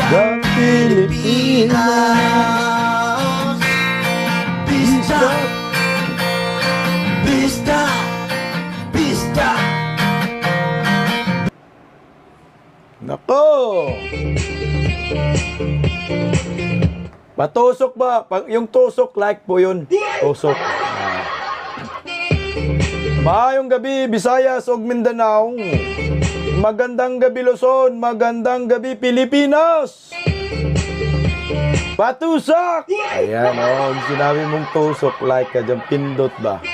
The Pilipinas. Pista, pista, pista. Nako! Patusok ba? Yung tusok, like po yun. Tusok. Maayong gabi, Visayas ug Mindanao. Magandang gabi, Luzon. Magandang gabi, Pilipinas. Patusok! Ayan, sinabi mong tusok, like ka dyan, pindot ba?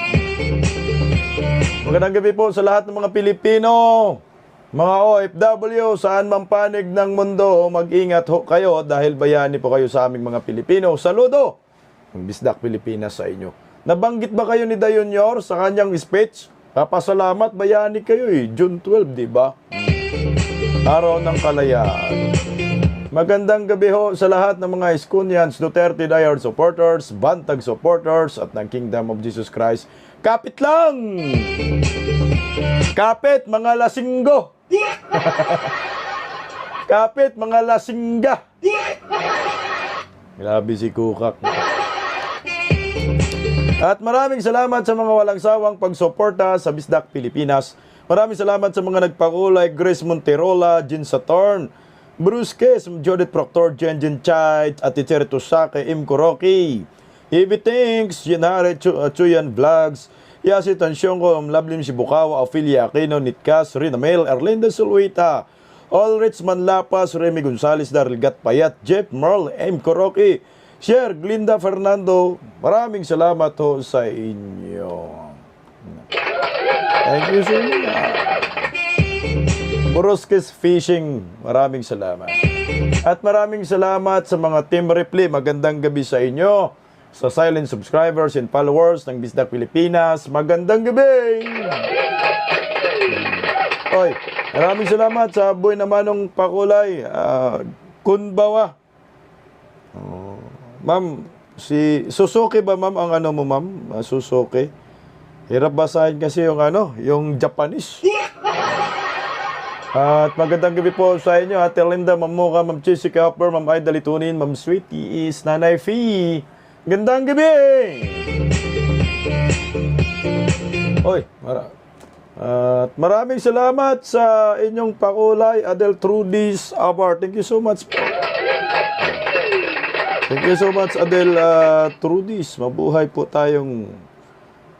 Magandang gabi po sa lahat ng mga Pilipino. Mga OFW, saan mang panig ng mundo, mag-ingat ho kayo dahil bayani po kayo sa aming mga Pilipino. Saludo! Ang Bisdak Pilipinas sa inyo. Nabanggit ba kayo ni Dayonyor sa kanyang speech? Papasalamat, bayani kayo June 12, di ba? Araw ng Kalayaan. Magandang gabi ho sa lahat ng mga Iskunians, Duterte Dayard supporters, Bantag supporters, at ng Kingdom of Jesus Christ. Kapit lang! Kapit, mga lasinggo! Kapit, mga lasingga! Grabe si Kukak. At maraming salamat sa mga walang sawang pagsuporta sa Bisdak Pilipinas. Maraming salamat sa mga nagpakulay, Grace Monterola, Jean Saturn, Bruce Kes, Judith Proctor, Jenjen Chait, at Tichere Tusake, Im Kuroki, Ivy Thinks, Yenare Chuyan Vlogs, Yasi Tansyongko, Lablim Shibukawa, Ophelia Aquino, Nitkas, Rina Mel, Erlinda Sulwita, Ulrich Manlapas, Remy Gonzales, Daryl Gatpayat, Jeff Merle, M. Kuroki, Sher, Glinda Fernando, maraming salamat ho sa inyo. Thank you so much. Buruskis Fishing, maraming salamat. At maraming salamat sa mga Team Reply, magandang gabi sa inyo. Sa silent subscribers and followers ng Bisdak Pilipinas, magandang gabi! Oy, maraming salamat sa buhay na manong pakulay, Kunbawa. Ma'am, si Suzuki ba ma'am ang ano mo ma'am? Suzuki. Hirap basahin kasi yung yung Japanese. At magandang gabi po sa inyo, Ate Linda, Ma'am Mocha, Ma'am Jessica Hopper, Ma'am Aida Litunin, Ma'am Sweetie is Nanay Fee. Gandang gabi! Oy, at maraming salamat sa inyong pakulay, Adel Trudis Abar. Thank you so much. Thank you so much, Adel Trudis. Mabuhay po tayong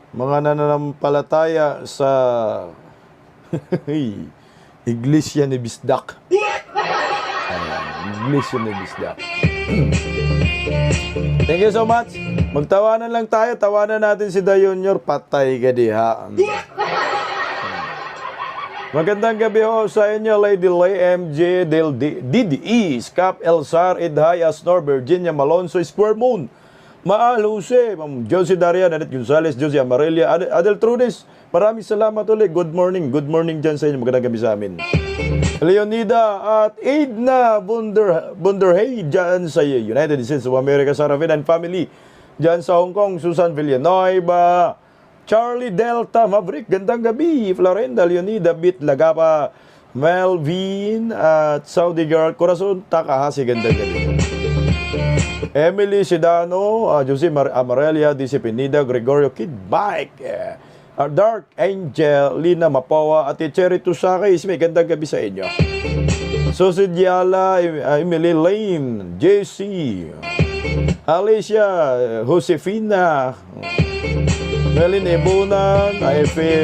mga nananampalataya sa Iglesia ni Bisdak. Iglesia ni Bisdak. Thank you so much. Magtawanan lang tayo. Tawanan natin si Dayonyor. Patay ka diha. Magandang gabi ho sa inyo, Lady Lay, MJ, Del DDE, Scap, Elsar, Edhay, Asnor, Virginia, Malonzo, Square Moon, Maal Jose, Ma'am Josie Daria, Nanette Gonzales, Josie Amarelia, Adel Trudis. Maraming salamat ulit. Good morning. Good morning dyan sa inyo. Magandang gabi sa amin. Leonida at Aidna Bunderhay dyan sa United States of America, sa Raven and family. Dyan sa Hong Kong, Susan Villanueva, Charlie Delta Maverick, gandang gabi. Florenda, Leonida, Bit Lagapa, Melvin, at Saudi Girl, Corazon Takahasi, gandang gabi. Emily Sidano, Jose Amarelia, DC Pinida, Gregorio Kid Bike, Dark Angel, Lina Mapawa, at Cherry Tusake, Isme, gandang gabi sa inyo. Susie Diala, Emily Lane, JC, Alicia, Josefina, Melin Ebunan,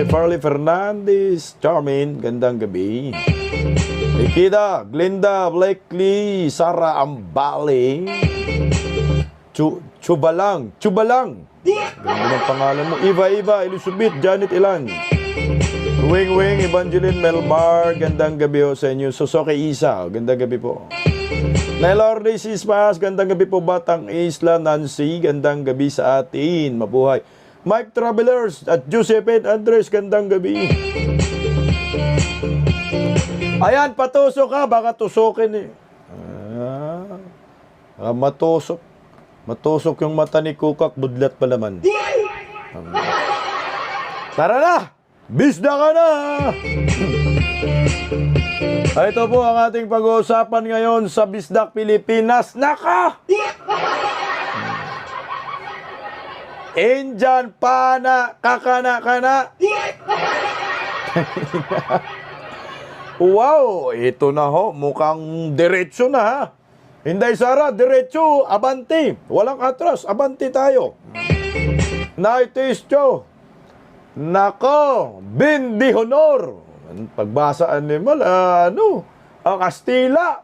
Farley Fernandez, Charmaine, gandang gabi. Ikida, Glinda, Blakely, Sara Ambale, Chubalang. Ganda ng pangalan mo. Iva, Elizabeth, Janet Ilan, Wing, Evangeline Melbar, gandang gabi ho sa inyo. Sosoke Isa, gandang gabi po. Nailorde Sismas, gandang gabi po. Batang Isla, Nancy, gandang gabi sa atin. Mabuhay. Mike Travelers at Josephine Andres, gandang gabi. Ayan, patusok ka, baka tusukin matusok. Matusok yung mata ni Kukak, budlat pa naman. Tara na! Bisda ka na! Ito po ang ating pag-uusapan ngayon sa Bisdak Pilipinas. Naka! Indian pana kakana-kana. Wow, ito na ho, mukhang diretso na ha. Inday Sara, diretso, abanti. Walang atras, abanti tayo. Naitistyo. Nako, Bindi Honor. Pagbasaan ni Kastila.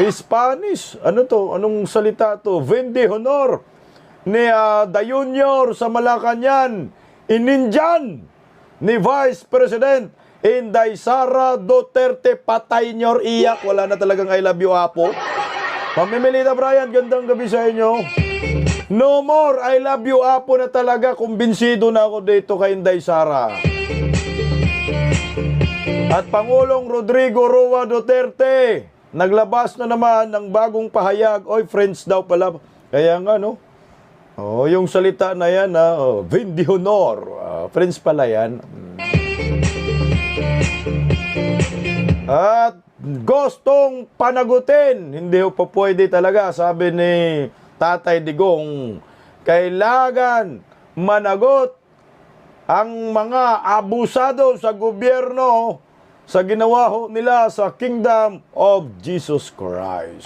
Spanish. Ano to? Anong salita to? Bindi Honor. Ni Da Junior sa Malacanang. Ininjan. Ni Vice President Inday Sara Duterte. Patay nyor iyak. Wala na talagang I love you, Apo. Mamimilita Brian, gandang gabi sa inyo. No more, I love you, Apo na talaga. Kumbinsido na ako dito kay Inday Sara. At Pangulong Rodrigo Roa Duterte, naglabas na naman ng bagong pahayag. Oy, friends daw pala. Kaya nga, no? Oh, yung salita na yan, Vindi Honor. Friends pala yan. At gustong panagutin. Hindi pa pwede talaga, sabi ni Tatay Digong, kailangan managot ang mga abusado sa gobyerno sa ginawa nila sa Kingdom of Jesus Christ.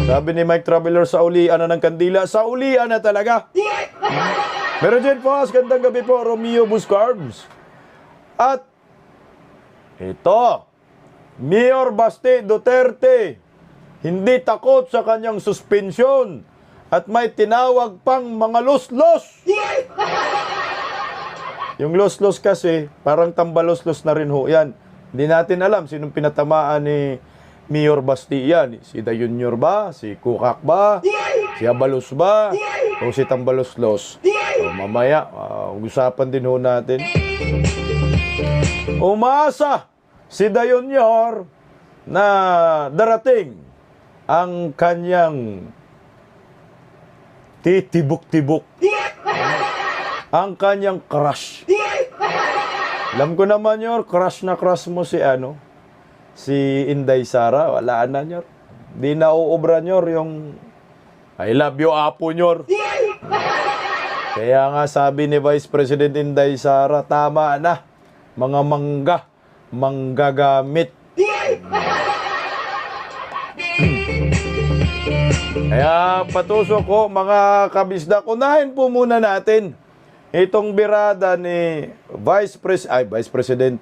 Sabi ni Mike Traveler, sa ulian na ng kandila. Sa ulian na talaga. Meron dyan po, gandang gabi po, Romeo Buscarbs. At ito, Mayor Basti Duterte, hindi takot sa kanyang suspensyon at may tinawag pang mga los-los. Yung los-los kasi, parang tambalos-los na rin ho yan. Hindi natin alam sinong pinatamaan ni Mayor Basti yan. Si Da Junior ba? Si Kukak ba? Si Abalos ba? O si Tambalos-los? So, mamaya, usapan din ho natin. Umasa si Da Junior na darating ang kanyang titibok-tibok. Ang kanyang crush. Alam ko naman, Nyor, crush na crush mo si si Inday Sara. Wala na, Nyor. Di na uubra, Nyor, yung I love you, Apo, Nyor. Kaya nga sabi ni Vice President Inday Sara, tama na, mga manggagamit. Kaya patusok ko, mga kabisdak, unahin po muna natin itong birada ni Vice President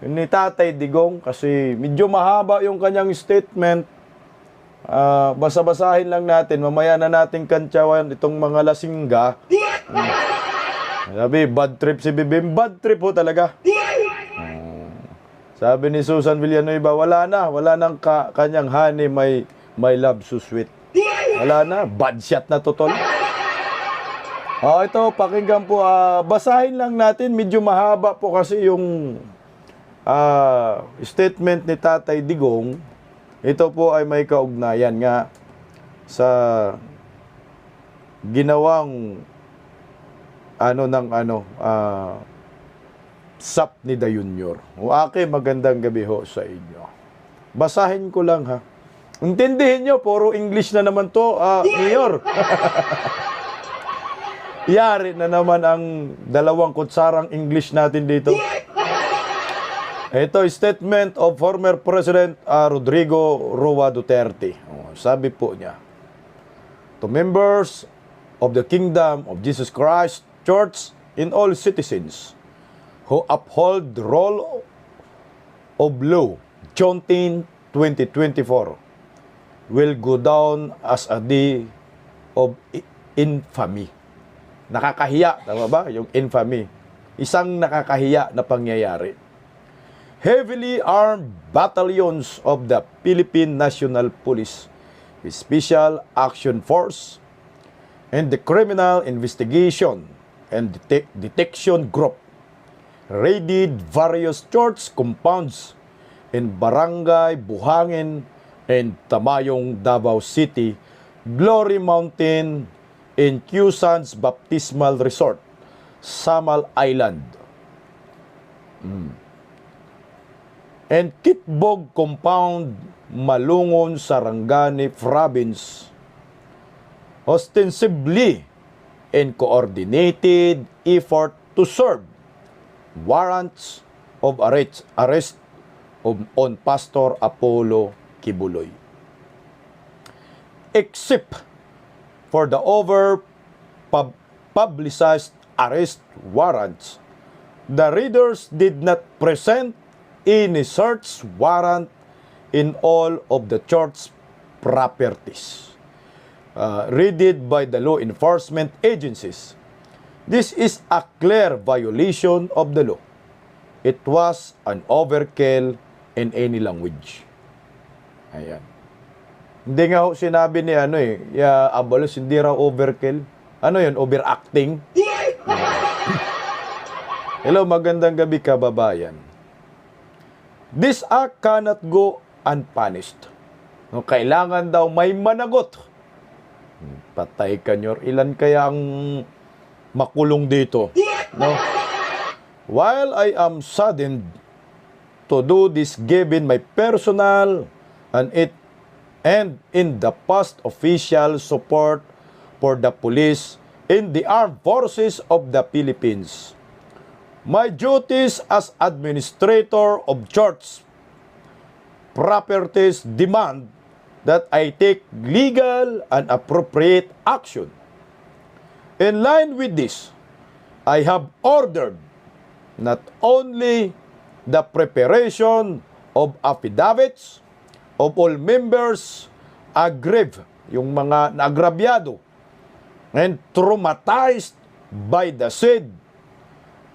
ni Tatay Digong, kasi medyo mahaba yung kanyang statement. Basa-basahin lang natin, mamaya na nating kantsawan itong mga lasingga. Sabi, bad trip si Bibim. Bad trip po talaga. Sabi ni Susan Villanueva, wala nang kanyang honey, my love so sweet. Wala na, bad shot na totoo. Ito, pakinggan po. Basahin lang natin, medyo mahaba po kasi yung statement ni Tatay Digong. Ito po ay may kaugnayan nga sa ginawang SAP ni Da Junior. Magandang gabi ho sa inyo. Basahin ko lang ha. Intindihin nyo, puro English na naman to, Mayor. Yari na naman ang dalawang kutsarang English natin dito. Ito, statement of former President Rodrigo Roa Duterte. Sabi po niya, to members of the Kingdom of Jesus Christ Church and all citizens who uphold the rule of law, June 10, 2024, will go down as a day of infamy. Nakakahiya, tama ba? Yung infamy. Isang nakakahiya na pangyayari. Heavily armed battalions of the Philippine National Police, Special Action Force, and the Criminal Investigation and Detection Group raided various church compounds in Barangay Buhangin and Tamayong, Davao City, Glory Mountain, and Quezon's Baptismal Resort, Samal Island. and Kitbog Compound, Malungon, Sarangani Province, ostensibly in coordinated effort to serve warrants of arrest on Pastor Apollo Kibuloy. Except for the publicized arrest warrants, the readers did not present any search warrant in all of the church properties raided by the law enforcement agencies. This is a clear violation of the law. It was an overkill in any language. Ayan. Hindi nga ho sinabi ni Abalos, hindi raw overkill. Ano yun? Overacting? Hello, magandang gabi kababayan. This act cannot go unpunished. No, kailangan daw may managot. Patay kanyor. Ilan kaya ang makulong dito? No? While I am saddened to do this given my personal and in the past official support for the police in the armed forces of the Philippines, my duties as administrator of church properties demand that I take legal and appropriate action. In line with this, I have ordered not only the preparation of affidavits of all members aggrieved, yung mga naagrabyado and traumatized by the said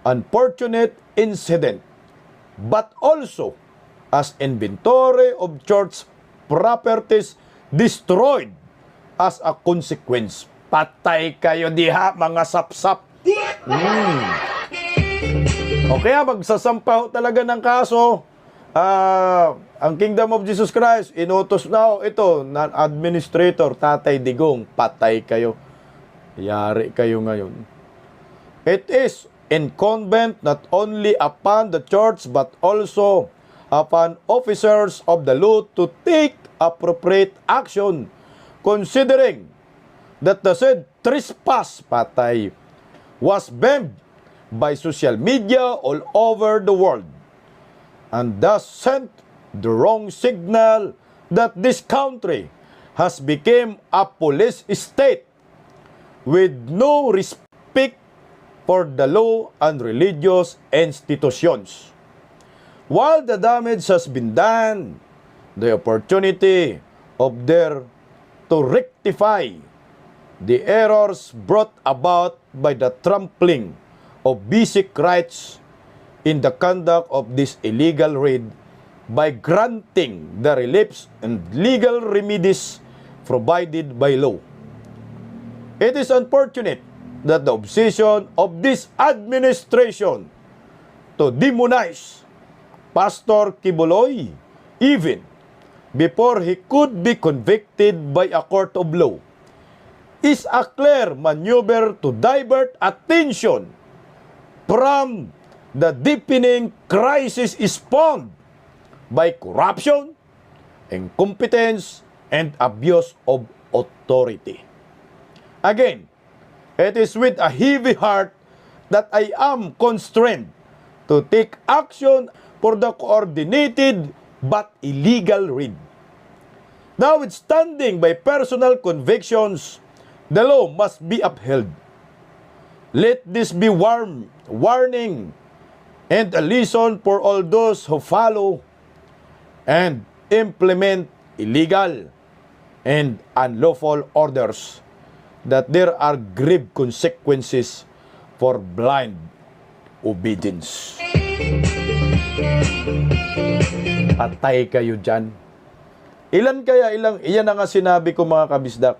unfortunate incident, but also as inventory of church properties destroyed as a consequence. Patay kayo diha, mga sapsap. O kaya magsasampaw talaga ng kaso. Ang Kingdom of Jesus Christ, inutos na ito, na administrator, Tatay Digong, patay kayo. Yari kayo ngayon. It is incumbent not only upon the church but also upon officers of the law to take appropriate action, considering that the said trespass, patay, was banned by social media all over the world, and thus sent the wrong signal that this country has become a police state with no respect for the law and religious institutions. While the damage has been done, the opportunity of there to rectify the errors brought about by the trampling of basic rights in the conduct of this illegal raid by granting the reliefs and legal remedies provided by law. It is unfortunate that the obsession of this administration to demonize Pastor Kibuloy, even before he could be convicted by a court of law, is a clear maneuver to divert attention from the deepening crisis spawned by corruption, incompetence, and abuse of authority. Again, it is with a heavy heart that I am constrained to take action for the coordinated but illegal raid. Notwithstanding by personal convictions, the law must be upheld. Let this be warning and a lesson for all those who follow and implement illegal and unlawful orders, that there are grave consequences for blind obedience. Patay kayo dyan. Iyan na nga sinabi ko mga kabisdak,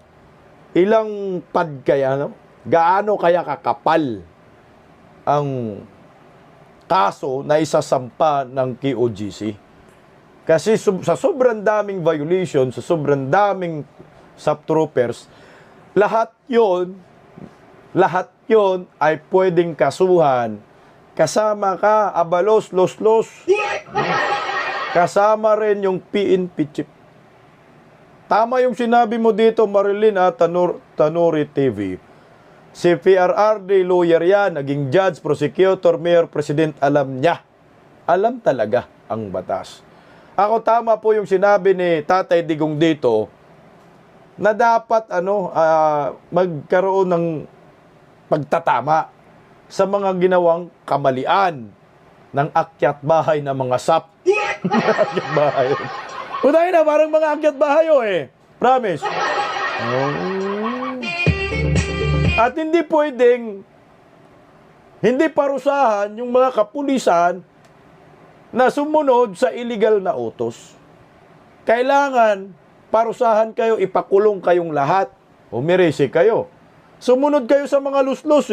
ilang pad kaya, no? Gaano kaya kakapal ang kaso na isasampa ng KOGC? Kasi sa sobrang daming violation, sa sobrang daming subtroopers, lahat yon ay pwedeng kasuhan. Kasama ka, Abalos, Los. kasama rin yung PNP chief. Tama yung sinabi mo dito, Marilyn at Tanuri TV. Si PRRD lawyer yan, naging judge, prosecutor, mayor, president, alam niya. Alam talaga ang batas. Ako, tama po yung sinabi ni Tatay Digong dito na dapat magkaroon ng pagtatama sa mga ginawang kamalian ng akyat bahay na mga sap. Akyat bahay. Unahin na, parang mga akyat bahayo Promise. At hindi pwedeng hindi parusahan yung mga kapulisan na sumunod sa illegal na utos. Kailangan parusahan kayo, ipakulong kayong lahat. Umirisi kayo. Sumunod kayo sa mga luslus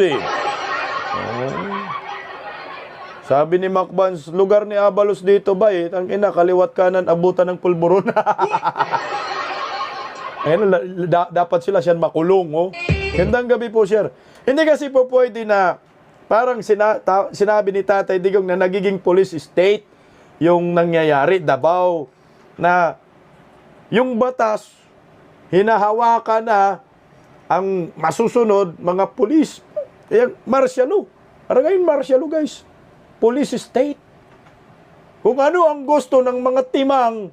Sabi ni Macbans, lugar ni Abalos dito ba ang ina, kaliwat kanan, abutan ng pulburon. Ayun, dapat sila siyan makulong, Gandang gabi po, sir. Hindi kasi po pwede na parang sinabi ni Tatay Digong na nagiging police state yung nangyayari, Davao, na yung batas, hinahawakan na ang masusunod, mga pulis. Martial law. Parang ngayon, martial law, guys. Police state. Kung ano ang gusto ng mga timang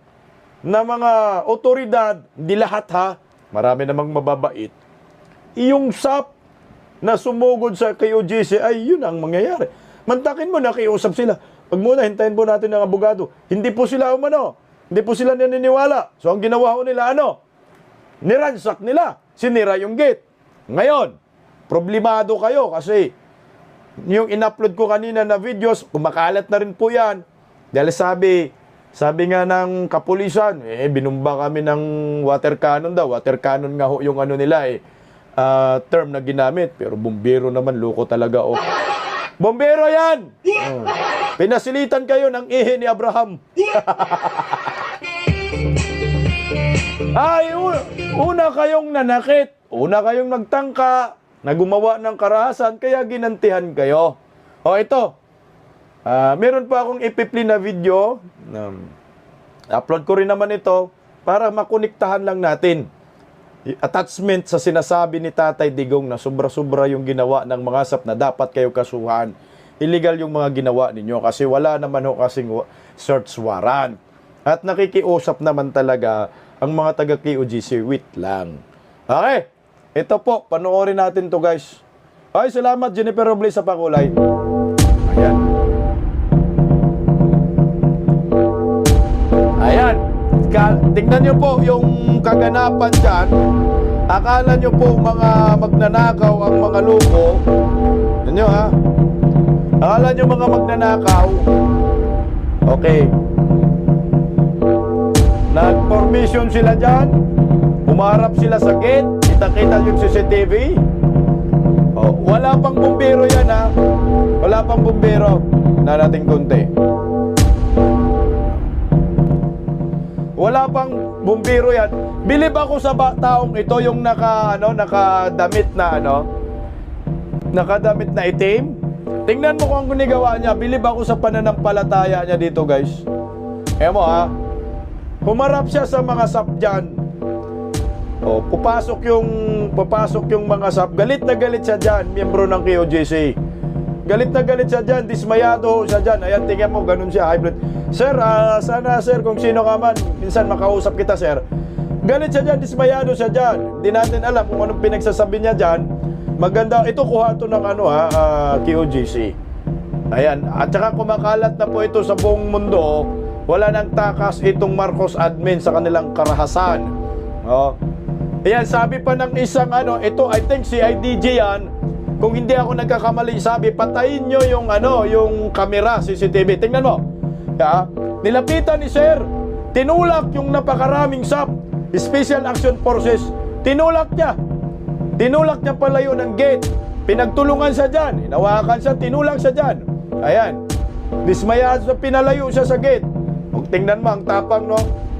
na mga otoridad, di lahat marami namang mababait. Yung SAP na sumugod sa KOJC, ay yun ang mangyayari. Mantakin mo, nakiusap sila. Pag muna, hintayin po natin ng abogado. Hindi po sila hindi po sila naniniwala. So ang ginawa ko nila, niransak nila. Sinira yung gate. Ngayon, problemado kayo kasi yung in-upload ko kanina na videos, kumakalat na rin po yan. Dahil sabi nga ng kapulisan, binumba kami ng water cannon daw. Water cannon nga yung nila term na ginamit. Pero bumbero naman, loko talaga Bombero yan! Pinasilitan kayo ng ihi ni Abraham. Una kayong nanakit. Una kayong nagtangka na gumawa ng karahasan, kaya ginantihan kayo. Ito. Meron pa akong ipipli na video. Upload ko rin naman ito para makonektahan lang natin. Attachment sa sinasabi ni Tatay Digong na sobra-sobra yung ginawa ng mga SAP na dapat kayo kasuhan. Illegal yung mga ginawa ninyo kasi wala naman kasing search warrant. At nakikiusap naman talaga ang mga taga-KOJC. Wait lang. Okay. Ito po, panoorin natin to, guys. Ay, salamat Jennifer Robles sa pakulay. Ayan. Ayan. Tingnan nyo po yung kaganapan dyan. Akala nyo po mga magnanakaw ang mga loko. Tignan nyo, Akala nyo mga magnanakaw. Okay. Nag-formation sila dyan. Umarap sila sa gate. Kita yung CCTV. Wala pang bumbero yan, Wala pang bumbero. Na natin konti. Wala pang bumbero yan. Bilib ako sa taong ito, yung nakadamit na nakadamit na itim. Tingnan mo kung gunigawa niya. Bilib ako sa pananampalataya niya dito, guys. Humarap siya sa mga SAP dyan. Papasok yung mga SAP. Galit na galit siya dyan, miyembro ng KOJC. Galit na galit siya dyan, dismayado siya dyan. Ayan, tingnan mo, ganun siya, hybrid. Sir, sana sir, kung sino ka man, minsan makausap kita, sir. Galit siya dyan, dismayado siya dyan. Hindi natin alam kung anong pinagsasabi niya dyan. Maganda, ito kuha ito ng KOJC. Ayan, at saka kumakalat na po ito sa buong mundo. Wala nang takas itong Marcos admin sa kanilang karahasan. Ayan, sabi pa ng isang ito, I think si IDJ yan. Kung hindi ako nagkakamali, sabi, patayin nyo yung camera, CCTV. Tingnan mo. Nilapitan ni Sir. Tinulak yung napakaraming SAP, Special Action Forces. Tinulak niya. Tinulak niya palayo ng gate. Pinagtulungan siya dyan. Hinawakan siya, tinulak siya dyan. Ayan. Dismayado siya, pinalayo siya sa gate. Kung tingnan mo, ang tapang,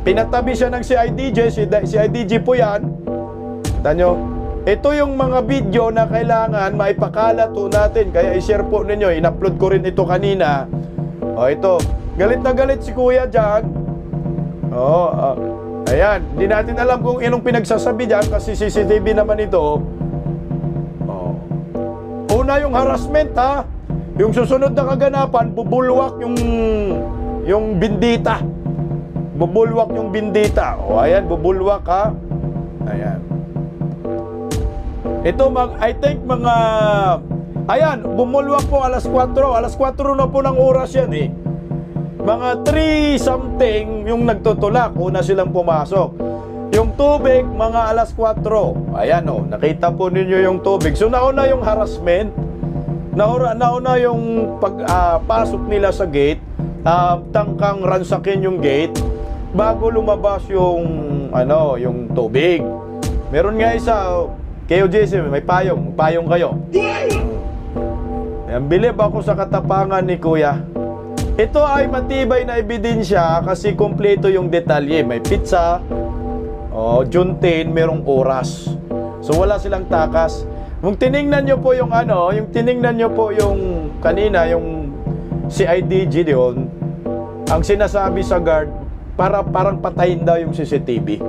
pinatabi siya ng CIDJ. Si IDJ po yan. Tanyo, ito yung mga video na kailangan maipakalat natin. Kaya i-share po ninyo. In-upload ko rin ito kanina. Ito. Galit na galit si Kuya dyan. Oo, ayan. Hindi natin alam kung inong pinagsasabi dyan kasi CCTV naman ito. Oh. Una yung harassment ha. Yung susunod na kaganapan, bubulwak yung bindita. Bubulwak yung bindita. O ayan, bubulwak ha. Ayan. Ito, I think mga... Ayan, bumulwak po alas 4. Alas 4 na po ng oras yan eh. Mga 3 something yung nagtutulak. Una silang pumasok. Yung tubig, mga alas 4. Ayan o, nakita po ninyo yung tubig. So nauna yung harassment. Nauna yung pagpasok nila sa gate. Tangkang ransakin yung gate bago lumabas yung tubig. Meron nga isa, KOJC, may payong kayo. Ayan, bilib ako sa katapangan ni Kuya. Ito ay matibay na ebidensya kasi kumpleto yung detalye. May pizza, June 10, merong oras. So wala silang takas. Kung tiningnan nyo po yung kanina, yung CIDG doon, ang sinasabi sa guard, parang patayin daw yung CCTV.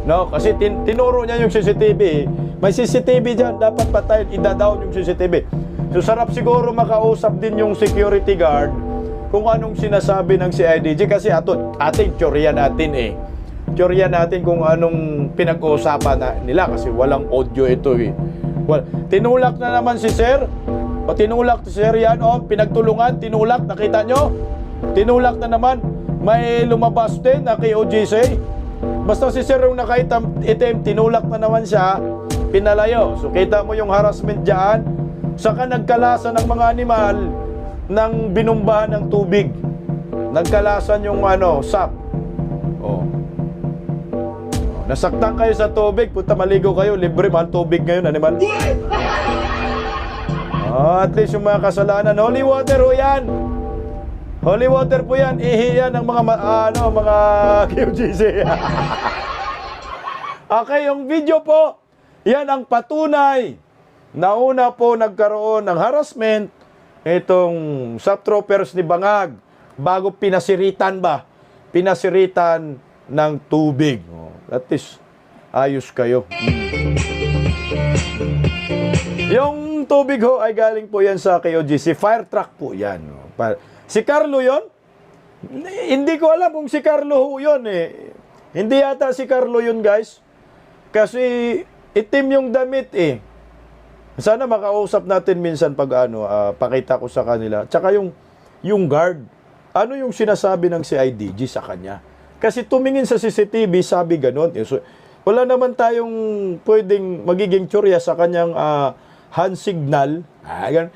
No, kasi tinuro niya yung CCTV. May CCTV dyan, dapat patayin, ida-down yung CCTV. So sarap siguro makausap din yung security guard kung anong sinasabi ng CIDG kasi ating teorya natin eh. Teorya natin kung anong pinag-uusapan nila kasi walang audio ito eh. Tinulak na naman si Sir. Tinulak si Sir yan, pinagtulungan, tinulak, nakita nyo? Tinulak na naman. May lumabas din na kay OJC. Basta si Sir yung nakaitim, tinulak na naman siya, pinalayo. So kita mo yung harassment dyan. Saka nagkalasan ng mga animal ng binumbahan ng tubig. Nagkalasan yung SAP. Nasaktan kayo sa tubig, punta maligo kayo, libre mahal tubig ngayon, animal. At least yung mga kasalanan, holy water ho yan. Holy water po yan, ihi yan ng mga QGC. Okay, yung video po, yan ang patunay na una po nagkaroon ng harassment itong SAP troopers ni Bangag bago pinasiritan ng tubig. At least, ayos kayo. Yung tubig ho ay galing po yan sa KOGC. Fire truck po yan. Si Carlo yon? Hindi ko alam kung si Carlo ho yun eh. Hindi yata si Carlo yun, guys. Kasi itim yung damit eh. Sana makausap natin minsan pag pakita ko sa kanila. Tsaka yung guard, ano yung sinasabi ng CIDG sa kanya? Kasi tumingin sa CCTV, sabi ganon. So, wala naman tayong pwedeng magiging tsorya sa kanyang hand signal. Ganun.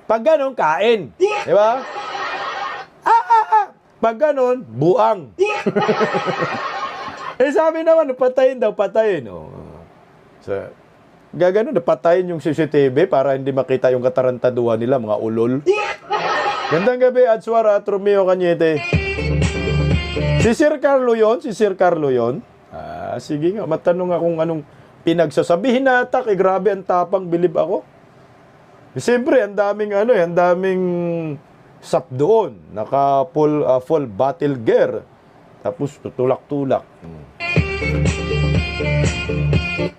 Pag ganon, kain. Di ba? Pag ganon, buang. Sabi naman, patayin daw, patayin. So, gaganon, patayin yung CCTV para hindi makita yung katarantaduhan nila, mga ulol. Gandang gabi, Adswara at Romeo Cañete. Si Sir Carlo yon? Sige nga, matanong nga kung anong pinagsasabihin natak. Grabe, ang tapang, bilib ako. Siyempre, ang daming SAP doon. Naka full battle gear. Tapos tutulak-tulak.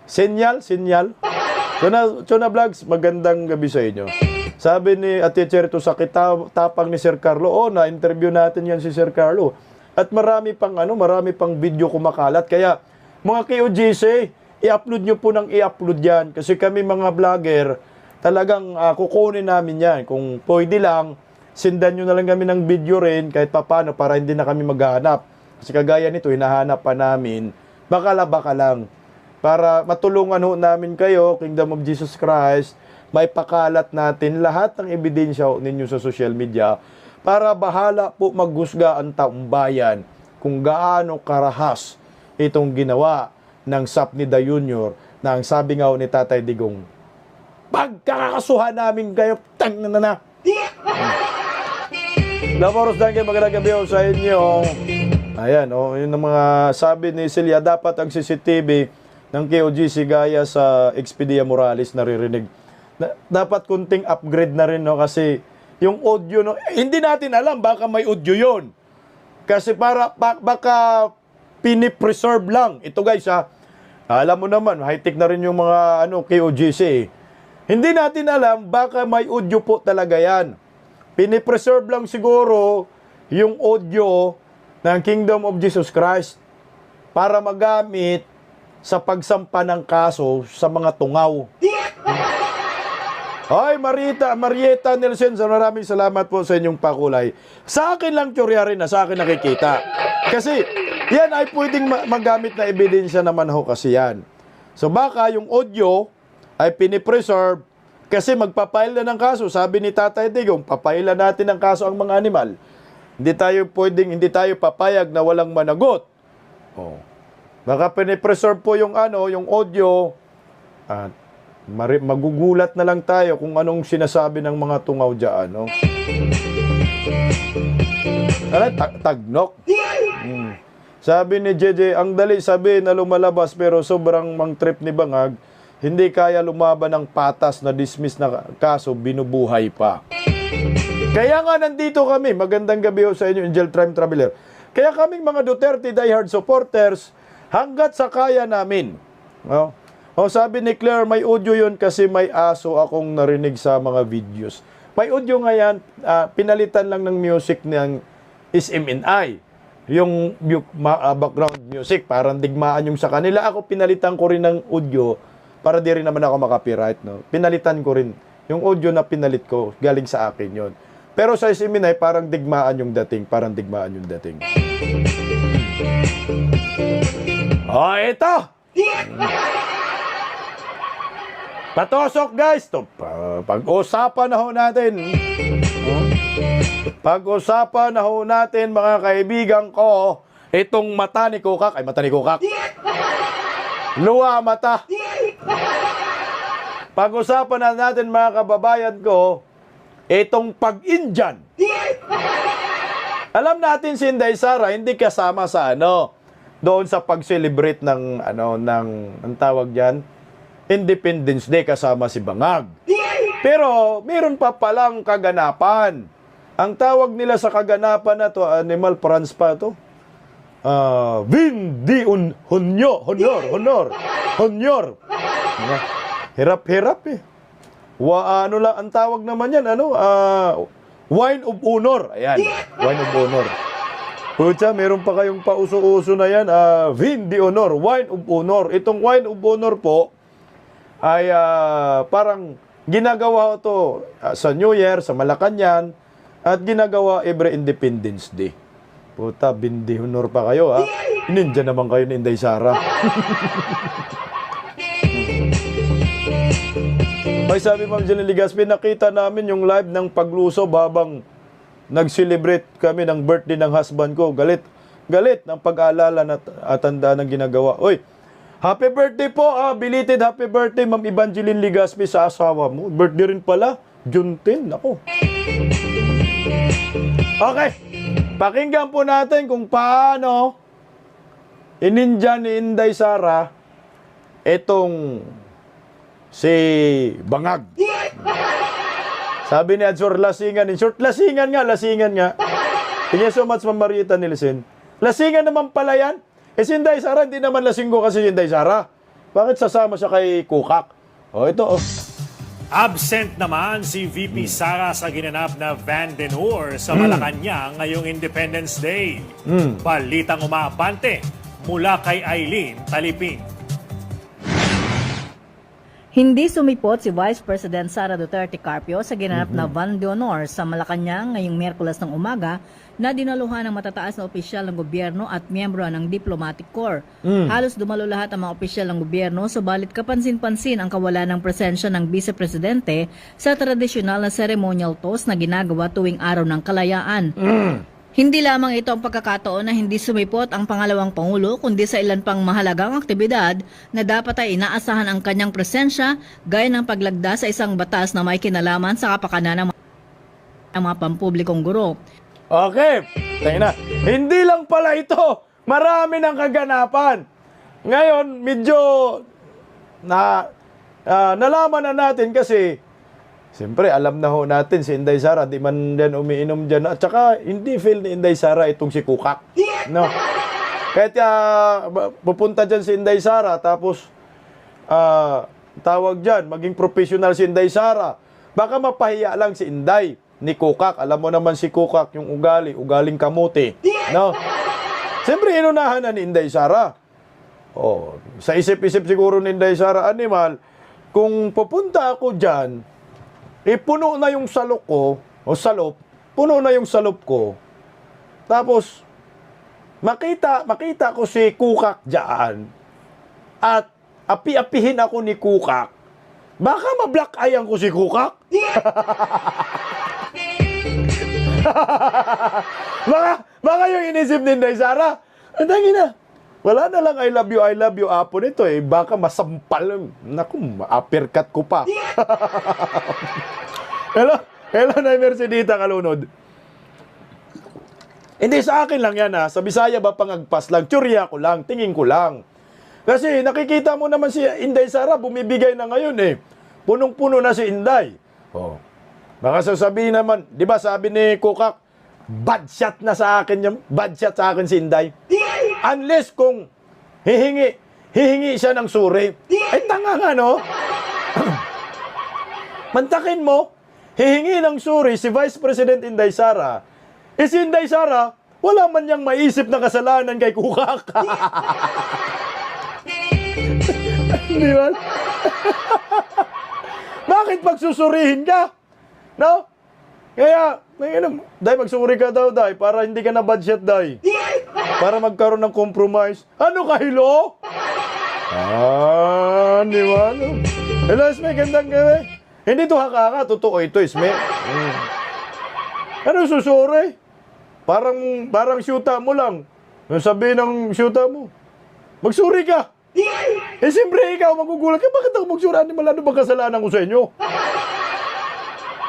Senyal. Chona Vlogs, magandang gabi sa inyo. Sabi ni Ate Cherito sa tapang ni Sir Carlo, na-interview natin yan si Sir Carlo. At marami pang video kumakalat. Kaya, mga KOGC, i-upload nyo po ng i-upload yan. Kasi kami mga vlogger, talagang kukunin namin yan. Kung pwede lang, sindan nyo na lang kami ng video rin kahit papano para hindi na kami maghahanap. Kasi kagaya nito, hinahanap pa namin. Baka lang. Para matulungan ho namin kayo, Kingdom of Jesus Christ, may pakalat natin lahat ng ebidensya ninyo sa social media para bahala po maghusga ang taong bayan kung gaano karahas itong ginawa ng SAP ni Da Junior na ang sabi nga ni Tatay Digong, pagkakasuhan namin kayo, tang na. Laboros dahil kayo magandang gabi sa inyo. Ayan, yun ang mga sabi ni Celia, dapat ang CCTV ng KOGC gaya sa Expedia Morales naririnig. Dapat kunting upgrade na rin, kasi yung audio. No, hindi natin alam, baka may audio yon. Kasi baka pinipreserve lang. Ito guys ha, alam mo naman, high-tech na rin yung mga KOGC eh. Hindi natin alam, baka may audio po talaga yan. Pinipreserve lang siguro yung audio ng Kingdom of Jesus Christ para magamit sa pagsampa ng kaso sa mga tungaw. Ay, Marieta Nelson, maraming salamat po sa inyong pakulay. Sa akin lang tsorya rin na sa akin nakikita. Kasi yan ay pwedeng magamit na ebidensya naman ho kasi yan. So baka yung audio ay pinipreserve kasi magpapail na ng kaso. Sabi ni Tatay Digong, papaila natin ng kaso ang mga animal. Hindi tayo papayag na walang managot. Oh. Baka pinipreserve po yung audio at magugulat na lang tayo kung anong sinasabi ng mga tungaw dyan, no? Tagnok. Sabi ni JJ, ang dali sabihin na lumalabas pero sobrang mang-trip ni Bangag, hindi kaya lumaban ng patas na dismiss na kaso, binubuhay pa. Kaya nga nandito kami, magandang gabi ho sa inyo, Angel Time Traveler. Kaya kaming mga Duterte diehard supporters, hanggat sa kaya namin, no? Sabi ni Claire, may audio yun kasi may aso akong narinig sa mga videos. May audio nga yan, pinalitan lang ng music ng SMNI. Yung background music, parang digmaan yung sa kanila. Ako pinalitan ko rin ng audio para di rin naman ako makapiright. No? Pinalitan ko rin. Yung audio na pinalit ko, galing sa akin yon. Pero sa SMNI, parang digmaan yung dating. Ito! Patosok guys, pag-usapan na ho natin. Pag-usapan na ho natin mga kaibigan ko, itong mata ni Kukak, luwa mata. Pag-usapan na natin mga kababayan ko, itong pag-Indian. Alam natin si Inday Sara hindi kasama sa doon sa pag-celebrate ng ang tawag diyan, Independence Day kasama si Bangag. Pero meron pa palang kaganapan. Ang tawag nila sa kaganapan na to, animal prance pa to. Vindi honor. Hirap eh. Lang ang tawag naman yan, wine of honor. Ayan, wine of honor. Pucha, meron pa kayong pauso-uso na yan, Vindi honor, wine of honor. Itong wine of honor po, ay parang ginagawa to sa New Year, sa Malacanang, at ginagawa every Independence Day. Puta, bindi honor pa kayo, ha? Ninja naman kayo ni Inday Sara. May sabi Ma'am Jenny Ligaspi, nakita namin yung live ng paglusob habang nag-celebrate kami ng birthday ng husband ko. Galit ng pag-aalala at tanda ng ginagawa. Oy, happy birthday po, belated happy birthday, Ma'am Evangeline Ligaspi sa asawa mo. Birthday rin pala, June 10, ako. Okay, pakinggan po natin kung paano ininja ni Inday Sara itong si Bangag. Sabi ni Adsor, lasingan nga. Thank you so much, Ma'am Marieta Nielsen. Lasingan naman pala yan. Si Inday Sara, hindi naman lasinggo kasi si Inday Sara. Bakit sasama siya kay Kukak? Ito. Absent naman si VP Sara sa ginanap na Vandenhoor sa Malacanang ngayong Independence Day. Balitang umaabante mula kay Eileen Talipin. Hindi sumipot si Vice President Sara Duterte Carpio sa ginanap na Van de Honor sa Malacanang ngayong Miyerkules ng umaga na dinaluhan ng matataas na opisyal ng gobyerno at miyembro ng Diplomatic Corps. Halos dumalo lahat ang mga opisyal ng gobyerno, subalit kapansin-pansin ang kawalan ng presensya ng Vice Presidente sa tradisyonal na ceremonial toast na ginagawa tuwing Araw ng Kalayaan. Hindi lamang ito ang pagkakataon na hindi sumipot ang pangalawang Pangulo, kundi sa ilan pang mahalagang aktibidad na dapat ay inaasahan ang kanyang presensya, gaya ng paglagda sa isang batas na may kinalaman sa kapakanan ng mga pampublikong guro. Okay, tingnan na. Hindi lang pala ito. Marami ng kaganapan. Ngayon, medyo nalaman na natin kasi Siyempre, alam na ho natin si Inday Sara, di man din umiinom dyan. At saka, hindi feel ni Inday Sara itong si Kukak. No? Kahit pupunta dyan si Inday Sara, tapos, tawag dyan, maging professional si Inday Sara. Baka mapahiya lang si Inday ni Kukak. Alam mo naman si Kukak, yung ugaling kamote. No? Siyempre, inunahan na ni Inday Sara. Oh, sa isip-isip siguro ni Inday Sara, animal, kung pupunta ako dyan, puno na yung salok ko, o salop, puno na yung salop ko. Tapos, makita ko si Kukak dyan, at api-apihin ako ni Kukak, baka ma-black eyean ko si Kukak. baka yung inisip ni Inday Sara, ang tangi na. Wala na lang I love you, apo nito eh. Baka masampal. Naku, ma-uppercut ko pa. Hello na Mercedita Kalunod. Hindi sa akin lang yan ha. Sa Bisaya ba pangagpas lang? Tsurya ko lang, tingin ko lang. Kasi nakikita mo naman si Inday Sara, bumibigay na ngayon eh. Punong-puno na si Inday. Oh. Baka sasabihin naman, di ba sabi ni Kukak, bad shot na sa akin yung, bad shot sa akin si Inday. Unless kung hihingi siya ng suri. Ay, tanga nga, no? Mantakin mo, hihingi ng suri si Vice President Inday Sara. Si Inday Sara, wala man niyang maisip na kasalanan kay Kukak. Di ba? Bakit pagsusurihin ka? No? Kaya, Day, magsuri ka daw, Day, para hindi ka na budget, Day. Para magkaroon ng compromise. Ano ka, Hilo? Di ba? Hello, Isme, gandang gabi. Hindi to haka-haka, totoo ito, Isme. Ano susuri? Parang syuta mo lang. Sabi ng syuta mo, magsuri ka. Siyempre, ikaw, magugulat ka. Bakit ako magsuri? Ano bang kasalanan ko sa inyo?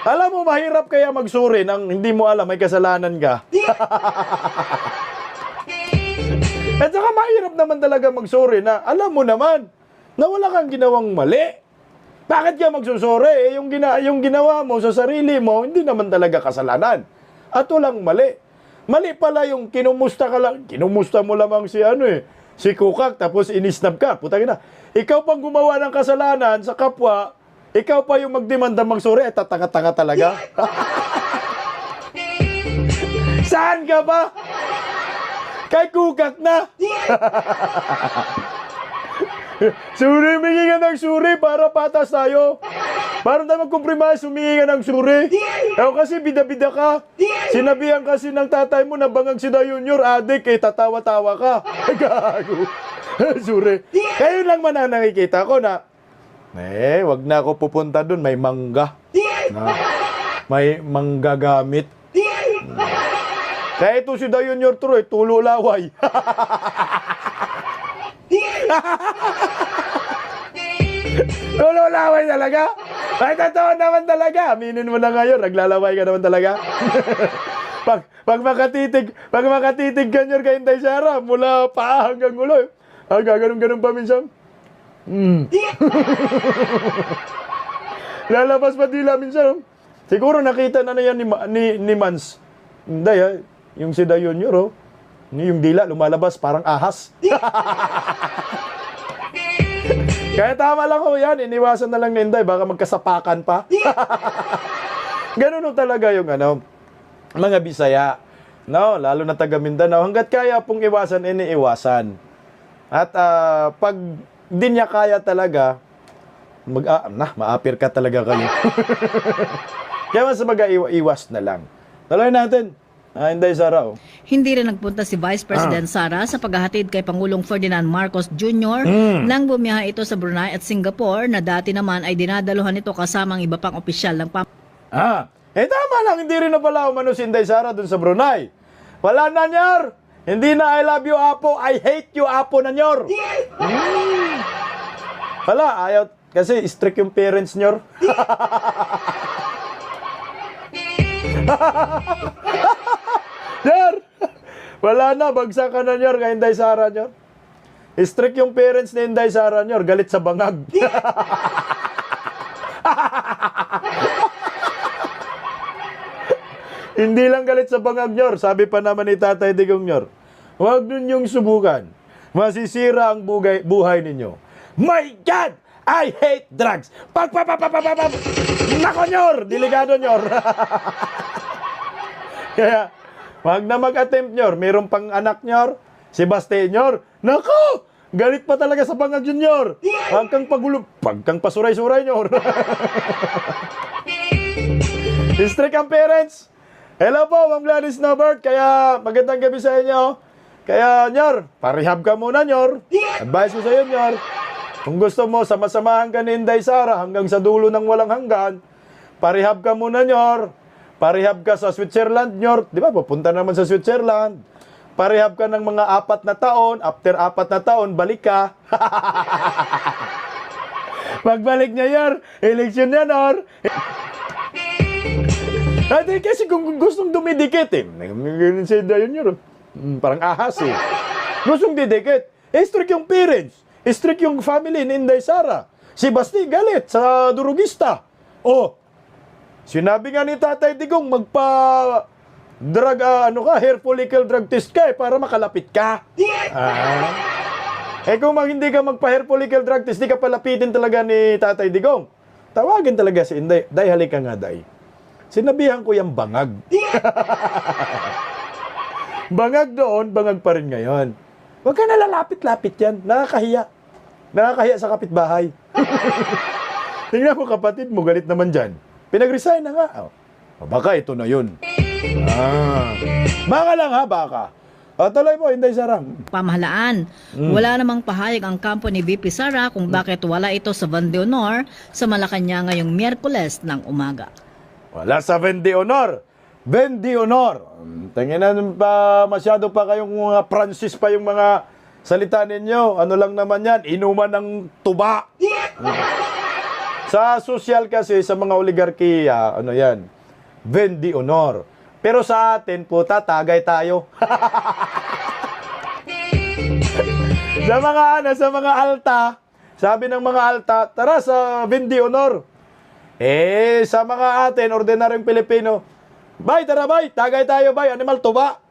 Alam mo, mahirap kaya magsuri nang hindi mo alam may kasalanan ka. At saka mahirap naman talaga magsuri na alam mo naman na wala kang ginawang mali. Bakit ka magsusuri? Yung ginawa mo sa sarili mo, hindi naman talaga kasalanan. At walang mali. Mali pala yung kinumusta mo lamang si Kukak, tapos inisnab ka. Putang ina. Ikaw pang gumawa ng kasalanan sa kapwa, ikaw pa yung magdemanda magsuri, tatanga-tanga talaga. Saan ka ba? Kay Kukak na. Suri, humingi ka ng suri para patas tayo. Para tayo mag-compromise, humingi ka ng suri. Kasi bida-bida ka. Sinabihan kasi ng tatay mo na bangag si Da Junior, adik, tatawa-tawa ka. Gago. Suri. Kayo lang man ang nakikita ko na, wag na ako pupunta dun, may mangga. May mangga gamit. Kaya ito si Da Junior Troy, tulo laway. Tulo laway talaga? Ay, totoo naman talaga. Aminin mo na ngayon, naglalaway ka naman talaga. pag makatitig ka nyo kay Inday Sara, mula paa hanggang ulo. Ganun pa minsan. Lalabas pa dila minsan. Siguro nakita na yan ni Mans. Hindi yung si Da Junior, yung dila lumalabas parang ahas. Kaya tama lang ko yan, iniwasan na lang ni Inday, baka magkasapakan pa. Ganun talaga yung mga Bisaya. No, lalo na taga Mindanao. Hanggat kaya pong iwasan, iniiwasan. At pag di niya kaya talaga, maapir ka talaga kayo. Kaya mas mag-iwas na lang. Tuloy natin. Inday Sara. Hindi rin nagpunta si Vice President Sara sa paghahatid kay Pangulong Ferdinand Marcos Jr. nang bumiyahe ito sa Brunei at Singapore na dati naman ay dinadaluhan ito kasamang iba pang opisyal ng tama lang, hindi rin na pala umano si Inday Sara dun sa Brunei. Wala na, Nyor. Hindi na I love you, Apo. I hate you, Apo na, Nyor. Wala, ayaw. Kasi strict yung parents, Nyor. Nyor! Wala na, bagsak ka na, Nyor, kay Inday Sara, Nyor. Strict yung parents ni Inday Sara, Nyor. Galit sa bangag. Hindi lang galit sa bangag, Nyor. Sabi pa naman ni Tatay Digong, Nyor, huwag ninyong subukan. Masisira ang buhay ninyo. My God! I hate drugs! Nako, Nyor! Delikado, Nyor! Kaya, wag na mag-attempt, Nyor. Mayroon pang anak, Nyor. Si Baste, Nyor. Nako! Galit pa talaga sa bangag, Nyor. Huwag kang pagulo. Huwag kang pasuray-suray, Nyor. Strict ang parents. Hello po, Ma'am Gladys Nobert. Kaya magandang gabi sa inyo. Kaya, Nyor, parehab ka muna, Nyor. Advice ko sa iyo, Nyor. Kung gusto mo, sama-samahan ka ni Inday Sara hanggang sa dulo ng walang hanggan, parehab ka muna, Nyor. Parehab ka sa Switzerland, Nyor. Di ba, pupunta naman sa Switzerland. Parehab ka ng mga 4 na taon. After 4 na taon, balik ka. Magbalik niya, Nyor. Eleksyon niya, Nyor. Ate, kasi kung gustong dumidikit, parang ahas, eh. Gustong didikit. Strict yung parents. Strict yung family ni Inday Sara. Si Basti galit sa durugista. Oh, sinabi nga ni Tatay Digong, magpa-drug, hair follicle drug test ka, para makalapit ka. Kung hindi ka magpa-hair follicle drug test, di ka palapitin talaga ni Tatay Digong. Tawagin talaga si Inday. Day, halika nga, Day. Sinabihan ko yung bangag. Bangag doon, bangag pa rin ngayon. Huwag ka nalalapit-lapit yan. Nakakahiya. Nakakahiya sa kapitbahay. Tingnan mo, kapatid mo, galit naman dyan. Pinag-resign na nga. Baka ito na yun. Baka lang, ha, baka. Tuloy mo, Inday Sara. Pamahalaan. Wala namang pahayag ang kampo ni VP Sara kung bakit wala ito sa Van de Honor sa Malacanang ngayong Miyerkules ng umaga. Wala sa Ben de Honor. Ben de Honor. Tingnan pa, masyado pa kayong mga Francis pa yung mga salita ninyo. Ano lang naman yan? Inuman ng tuba. Sa social kasi, sa mga oligarkiya, ano yan? Ben de Honor. Pero sa atin, puta, tagay tayo. sa mga alta, sabi ng mga alta, tara sa Ben de Honor. Sa mga atin, ordinaryong Pilipino, bay, tara bay, tagay tayo bay, animal tuba.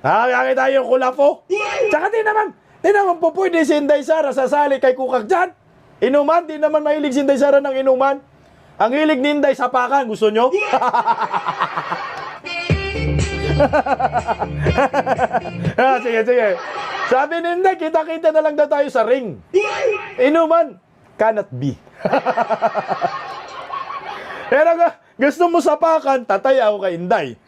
Tagay tayo yung kulafo. Tsaka di naman po pwede si Inday Sara sasali kay Kukak dyan. Inuman, di naman mahilig si Inday Sara ng inuman. Ang hilig ni Inday, sapakan, gusto nyo? Sige. Sabi ni Inday, kita-kita na lang daw tayo sa ring. Inuman, cannot be. Pero gusto mo sapakan, tatay ako kay Inday.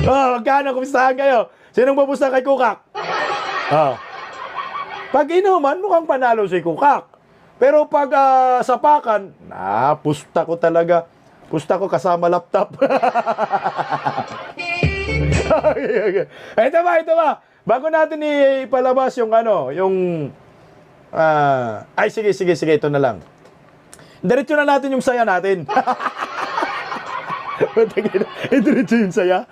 Magkano, kumustahan kayo? Sinong pupusta kay Kukak? Pag inuman, mukhang panalo si Kukak. Pero pag sapakan, pusta ko talaga. Pusta ko kasama laptop. Ito ba? Bago natin ipalabas yung sige, ito na lang. Diretso na natin yung saya natin. Diretso yung saya.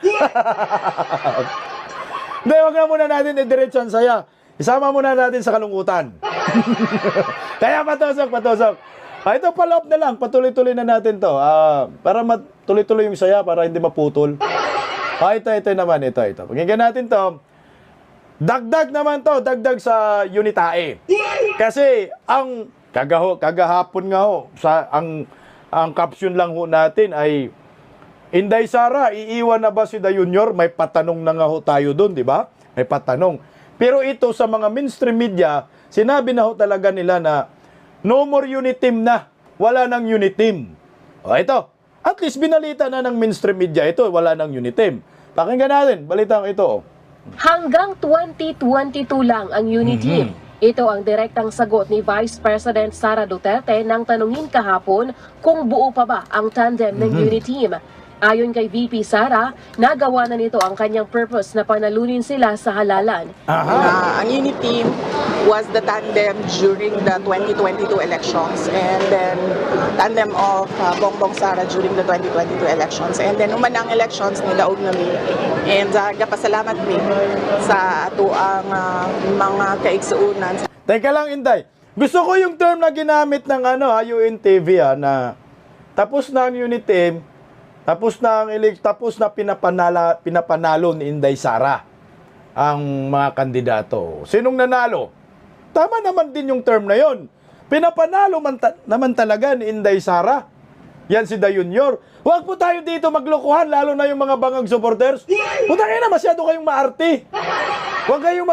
Hindi, wag na muna natin diretso ang saya. Isama muna natin sa kalungkutan. Kaya patusok. Ito follow up na lang. Patuloy-tuloy na natin to. Para matuloy-tuloy yung saya, para hindi maputol. Ito naman. Pakinggan natin to. Dagdag naman to. Dagdag sa Unitae. Kasi ang kagahapon nga ho, ang caption lang ho natin ay Inday Sara, iiwan na ba si Da Junior? May patanong na nga ho tayo doon, di ba? May patanong. Pero ito sa mga mainstream media, sinabi na ho talaga nila na no more unit team na. Wala nang unit team. Ito. At least binalita na ng mainstream media ito, wala nang unit team. Pakinggan natin, balitang ito. Hanggang 2022 lang ang unit team. Ito ang direktang sagot ni Vice President Sara Duterte nang tanungin kahapon kung buo pa ba ang tandem ng unit team. Ayon kay VP Sara, nagawa na nito ang kanyang purpose na panalunin sila sa halalan. Ang unit team was the tandem during the 2022 elections, and then tandem of Bongbong Sara during the 2022 elections. And then umanang elections nilaog na mi. And gapasalamat mi sa ato ang mga kaigsuunan. Teka lang, Inday. Gusto ko yung term na ginamit ng UNTV na tapos na ang unit team, tapos na pinapanalo ni Inday Sara ang mga kandidato. Sinong nanalo? Tama naman din yung term na yon. Pinapanalo naman talaga ni Inday Sara. Yan si Dayunyor. Huwag po tayo dito maglokohan, lalo na yung mga bangag supporters. Putangin na, masyado kayong maarte. Huwag kayong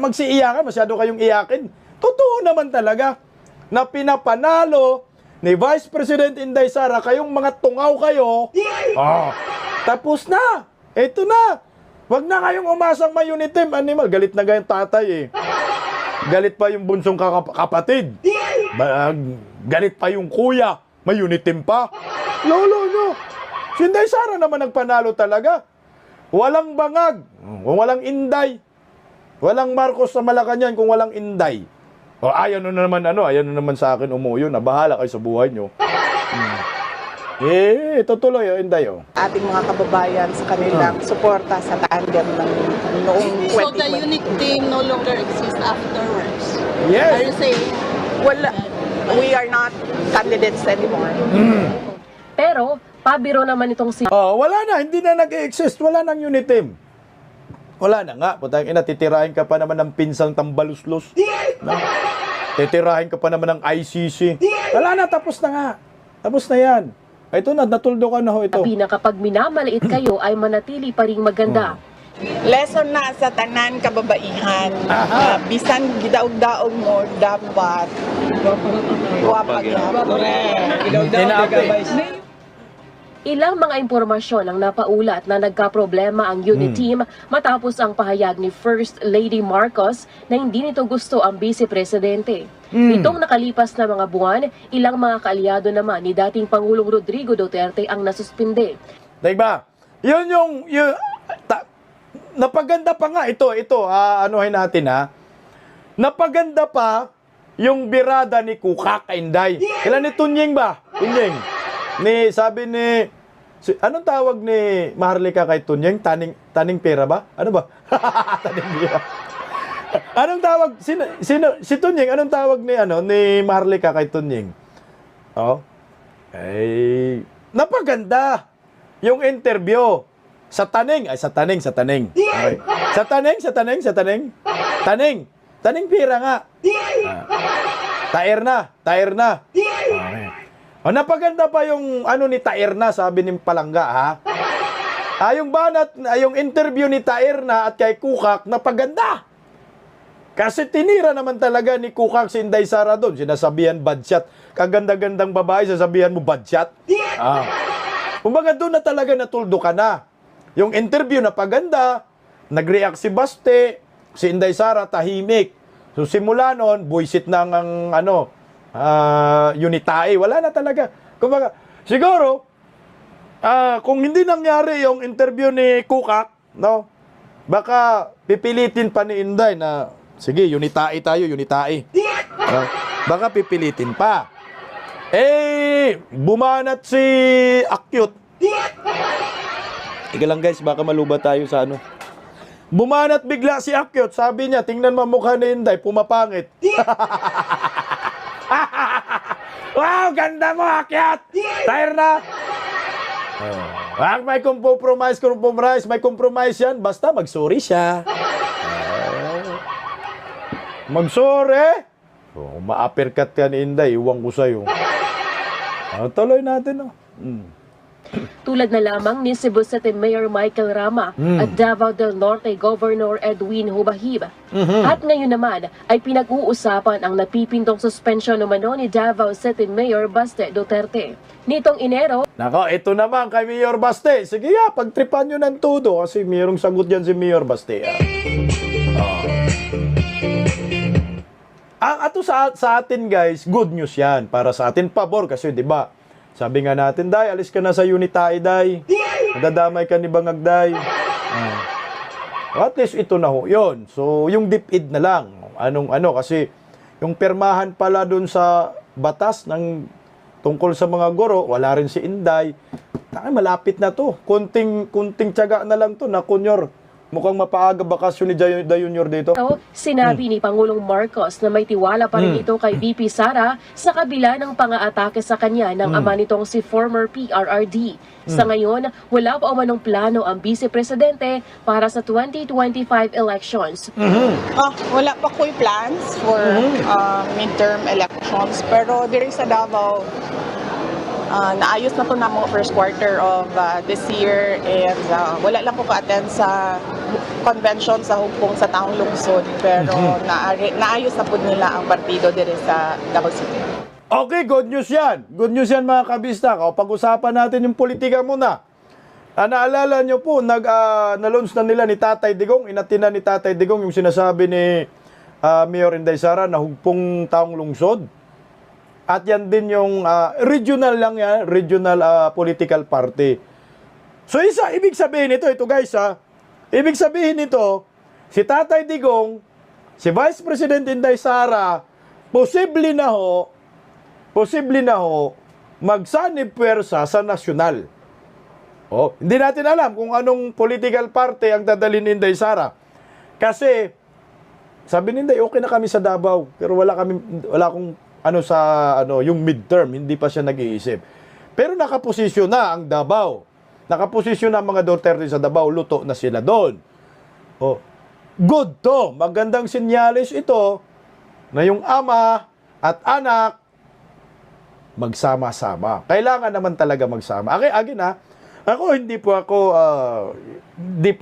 magsiiyakan, masyado kayong iyakin. Totoo naman talaga na pinapanalo ni Vice President Inday Sara, kayong mga tungaw kayo. Tapos na. Ito na. Huwag na kayong umasang may unit team. Animal, galit na gayong tatay eh. Galit pa yung bunsong kapatid. Galit pa yung kuya. May unit team pa. Lolo nyo. Si Inday Sara naman nagpanalo talaga. Walang bangag. Kung walang Inday. Walang Marcos sa Malacanang kung walang Inday. Ayaw na naman sa akin umuyo na. Bahala kayo sa buhay nyo. Ito tuloy, Inday. Ating mga kababayan sa kanilang suporta sa tandem ng noong 2020. So the unit team no longer exists afterwards? Are Yes. you saying? Wala, we are not candidates anymore. Pero, pabiro naman itong si Wala na. Hindi na nag-exist. Wala nang unit team. Wala na nga. Putang ina, titirahin ka pa naman ng pinsang tambaluslos. Titirahin ka pa naman ng ICC. Wala na. Tapos na nga. Tapos na yan. Ito na. Natuldo ka na ho ito. na kapag minamaliit kayo ay manatili pa ring maganda. Lesson na sa tanan kababaihan. Bisan gidaog-daog mo, dapat wapag-hapon. Ilang mga impormasyon ang napaulat na nagkaproblema ang unit team matapos ang pahayag ni First Lady Marcos na hindi nito gusto ang Vice Presidente. Nitong nakalipas na mga buwan, ilang mga kaalyado naman ni dating Pangulong Rodrigo Duterte ang nasuspinde. Diba? Yun napaganda pa nga ito, anuhin natin ha. Napaganda pa yung birada ni Kukak Inday. Kailan ni Tunying ba? Tunying. Sabi ni anong tawag ni Maharlika kay Tunying? Taning pera ba? Ano ba? Taning pera. Anong tawag si Tunying? Anong tawag ni Maharlika kay Tunying? Napaganda yung interview. Sa taning. Okay. Sa taning. Taning pira nga. Taer na. Okay. Napaganda pa yung ni Taerna, sabi ni Palangga, ha? Yung interview ni Taerna at kay Kukak, napaganda. Kasi tinira naman talaga ni Kukak si Inday Sara doon. Sinasabihan badshot. Kaganda-gandang babae, sasabihan mo badshot. Kumbaga doon na talaga natuldo ka na. Yung interview napaganda, nag-react si Baste, si Inday Sara tahimik. So simula noon, buisit na ang unitae. Wala na talaga. Kumbaga, siguro, kung hindi nangyari yung interview ni Kukak, baka pipilitin pa ni Inday na, sige, unitae tayo, unitae. Baka pipilitin pa. Bumanat si Akyut. Ika lang guys, baka maluba tayo sa Bumanat bigla si Akyut. Sabi niya, tingnan mo mukha ni Inday, pumapangit. Wow, ganda mo, Akyat! Tire na! Wag may compromise. May compromise yan. Basta magsorry siya. Magsorry? Ma-uppercut ka ni Inday. Iwan ko sa'yo. Tuloy natin, Tulad na lamang ni Cebu City Mayor Michael Rama at Davao del Norte Governor Edwin Hubahib. At ngayon naman ay pinag-uusapan ang napipintong suspension umano ni Davao City Mayor Baste Duterte. Nitong Enero, Nako, ito naman kay Mayor Baste. Sige pagtripan nyo ng todo kasi mayroong sagot yan si Mayor Baste. Ato sa atin guys, good news yan. Para sa atin, pabor kasi, di ba? Sabi nga natin, Day, alis ka na sa unitae, Day. Nadadamay ka ni Bangag, Day. At least ito na ho. Yun. So, yung DepEd na lang. Kasi yung permahan pala dun sa batas tungkol sa mga guro, wala rin si Inday. Malapit na to. Kunting tiyaga na lang to na kunyor Mukhang mapaaga bakasyon ni Day Junior dito. Sinabi ni Pangulong Marcos na may tiwala pa rin ito kay VP Sara sa kabila ng pang-aatake sa kanya ng ama nitong si former PRRD. Sa ngayon, wala pa umanong plano ang Vice Presidente para sa 2025 elections. Wala pa ko'y plans for midterm elections, pero diri sa Davao, naayos na po na mga first quarter of this year, and wala lang po ka-attend sa convention sa hugpong sa taong lungsod, pero naayos na po nila ang partido diri sa Davao City. Okay, good news yan. Good news yan mga kabista. Pag-usapan natin yung politika muna. Naalala nyo po, na-launch na nila ni Tatay Digong, inatina ni Tatay Digong yung sinasabi ni Mayor Inday Sara na hugpong taong lungsod. At yan din yung regional lang yan, regional political party. So ibig sabihin nito, ito guys ibig sabihin nito, si Tatay Digong, si Vice President Inday Sara, posible na ho, magsanib puwersa sa nasyonal. Hindi natin alam kung anong political party ang dadalhin ni Inday Sara. Kasi, sabi ni Inday, okay na kami sa Davao, pero wala akong yung midterm, hindi pa siya nag-iisip. Pero nakaposisyon na ang Davao. Nakaposisyon na ang mga Duterte sa Davao, luto na sila doon. Good to. Magandang sinyalis ito na yung ama at anak magsama-sama. Kailangan naman talaga magsama. Again ako hindi po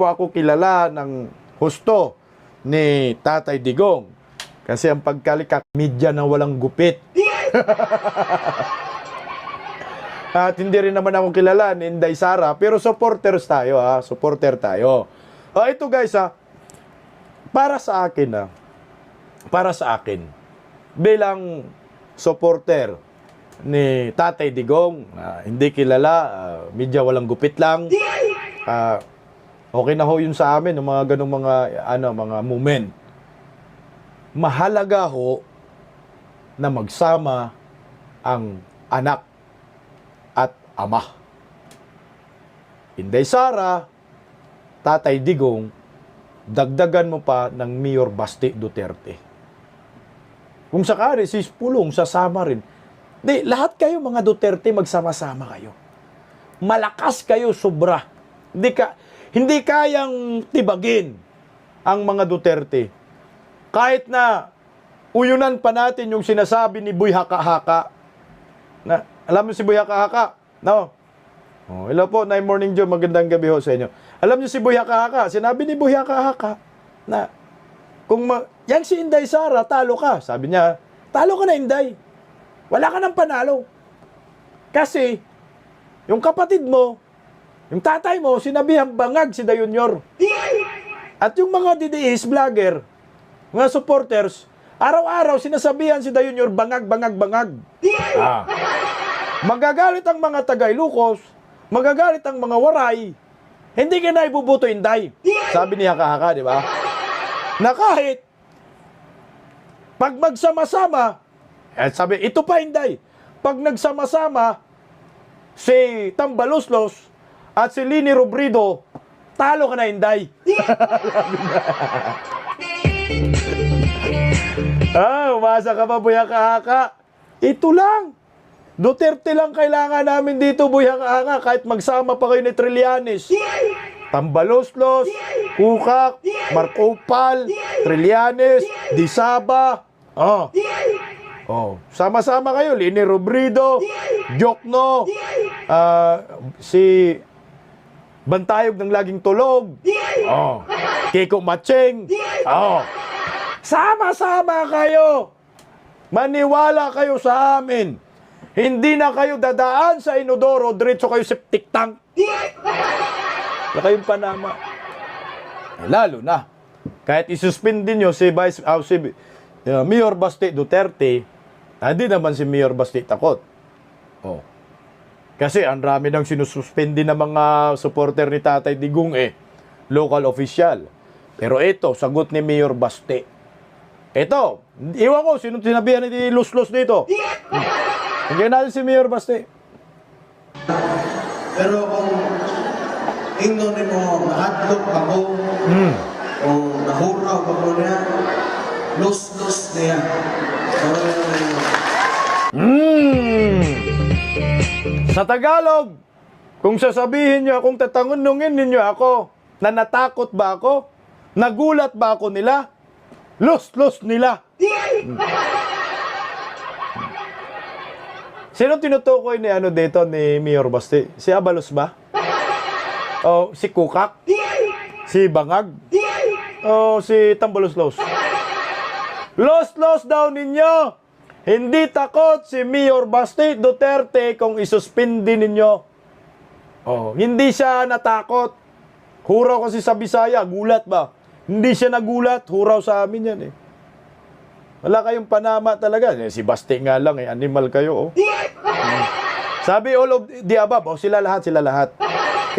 ako kilala ng husto ni Tatay Digong. Kasi ang pagkalikak, media na walang gupit. At hindi rin naman ako kilala ni Inday Sara, pero supporters tayo supporter tayo. Ito guys para sa akin, bilang supporter ni Tatay Digong, hindi kilala, media walang gupit lang. Okay na ho yun sa amin, ng mga ganung mga moment. Mahalaga ho na magsama ang anak at ama. Inday Sara, Tatay Digong, dagdagan mo pa ng Mayor Basti Duterte. Kung sakali, si Pulong sasama rin. Lahat kayo mga Duterte, magsama-sama kayo. Malakas kayo, sobra. Hindi kayang tibagin ang mga Duterte. Kahit na uyunan pa natin yung sinasabi ni Boy Haka-Haka. Alam niyo si Boy Haka-Haka? No? Hello po, Night Morning Joe, magandang gabi ho sa inyo. Alam niyo si Boy Haka-Haka? Sinabi ni Boy Haka-Haka na yan si Inday Sara, talo ka. Sabi niya, talo ka na Inday. Wala ka nang panalo. Kasi, yung kapatid mo, yung tatay mo, sinabihang bangag si Day Junior. At yung mga DDS vlogger, mga supporters, araw-araw sinasabihan si Day Junior, bangag. Magagalit ang mga Tagaylukos, magagalit ang mga Waray, hindi ka na ibubuto Inday. Sabi ni Haka-Haka, di ba? Na kahit, pag magsama-sama, sabi, ito pa Inday, pag nagsama-sama, si Tambaloslos at si Lini Robredo, talo ka na Inday. Umasa ka pa, Boy Haka-Haka. Ito lang. Duterte lang kailangan namin dito, Boy Haka-Haka, kahit magsama pa kayo ni Trillanes. Tambaloslos, Kukak, Marco Pal, Trillanes, Disaba. Sama-sama kayo, Lini Robredo, Jokno, si Bantayog ng laging tulog, Kiko Macheng, sama-sama kayo, maniwala kayo sa amin, hindi na kayo dadaan sa inodoro, diretso kayo septic tank, na kayong Panama. Lalo na, kahit isuspendin nyo si Mayor Basti Duterte, hindi naman si Mayor Basti takot. Kasi ang rami nang sinususpindi ng mga supporter ni Tatay Digong local official. Pero ito, sagot ni Mayor Basti. Ito, iwan ko, sinabihan ni Luslos dito. Hinggan natin si Mayor Basti. Pero kung ingno ni mo nahadlok pa ko o nahuraw pa ko niya, los niya. Sa Tagalog, kung sasabihin niyo, kung tatangunungin ninyo ako, na natakot ba ako? Nagulat ba ako nila? Los nila. Sino tinutukoy ni ano dito ni Mayor Basti? Si Abalos ba? O si Kukak? Si Bangag? O si Tambaloslos? Los daw ninyo. Hindi takot si Mayor Basti Duterte kung isuspindi ninyo. Oh, hindi siya natakot. Huraw kasi sa Bisaya, gulat ba? Hindi siya nagulat, huraw sa amin yan eh. Wala kayong panama talaga. Si Basti nga lang eh, animal kayo oh. Sabi all of the above, oh, sila lahat.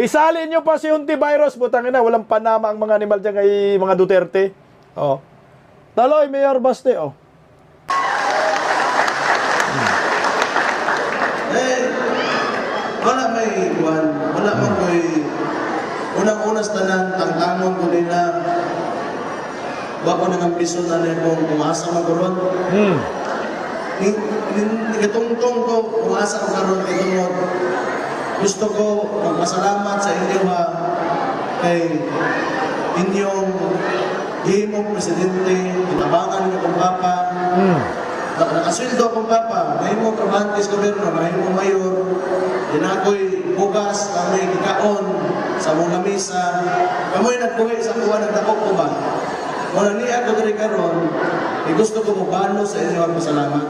Isalin nyo pa si Hontivirus, putang ina, walang panama ang mga animal dyan kay mga Duterte. Oh. Taloy, Mayor Basti, oh. Wala may iwan, wala man ko'y unang-unas tanan, tangtangon ko nila. Bako nang ambiso na rin kung umasa magkaroon. Itungtong ko, umasa ko karoon itungod. Gusto ko magpasalamat sa inyo ha, kay inyong himong presidente, kinabangan niyo kong papa. Nakasweldo akong papa, mahimong trabahantes gobyerno, mahimong mayor, din ako'y bugas, kami kikaon sa mga misa, kamo'y nagbuhi sa kuha ng dakok ko ba? Kung ni ako dari karon, gusto ko mabalo sa inyo ang pasalamat.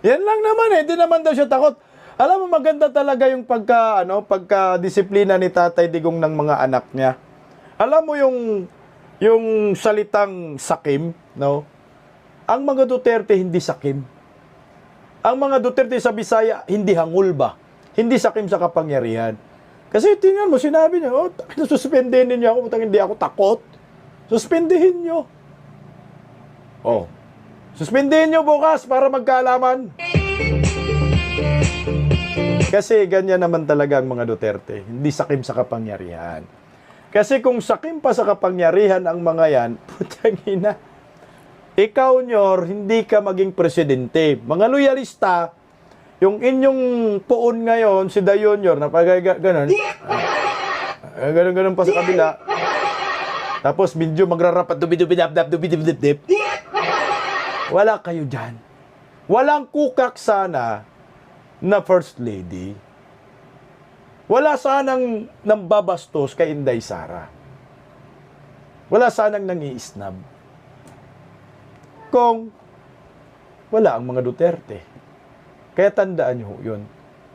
Yan lang naman eh, di naman daw siya takot. Alam mo, maganda talaga yung pagka-disiplina ni Tatay Digong ng mga anak niya. Alam mo yung salitang sakim, no? Ang mga Duterte hindi sakim. Ang mga Duterte sa Bisaya hindi hangul ba? Hindi sakim sa kapangyarihan. Kasi tingnan mo, sinabi niya, oh, suspendin niyo ako, hindi ako takot. Suspendihin niyo. Oh. Suspendihin niyo bukas para magkaalaman. Kasi ganyan naman talaga ang mga Duterte. Hindi sakim sa kapangyarihan. Kasi kung sakim pa sa kapangyarihan ang mga yan, putang ina, ikaw, Nyor, hindi ka maging presidente. Mga loyalista, yung inyong puon ngayon, si Dayon, Nyor, napagaganon, ganon pa sa kabila. Tapos, medyo magrarapat, dubi-dubi-dap-dap-dubi-dip-dip. Wala kayo dyan. Walang Kukak sana na First Lady. Wala sanang nambabastos kay Inday Sara. Wala sanang nangiisnab. Kung wala ang mga Duterte. Kaya tandaan nyo yun.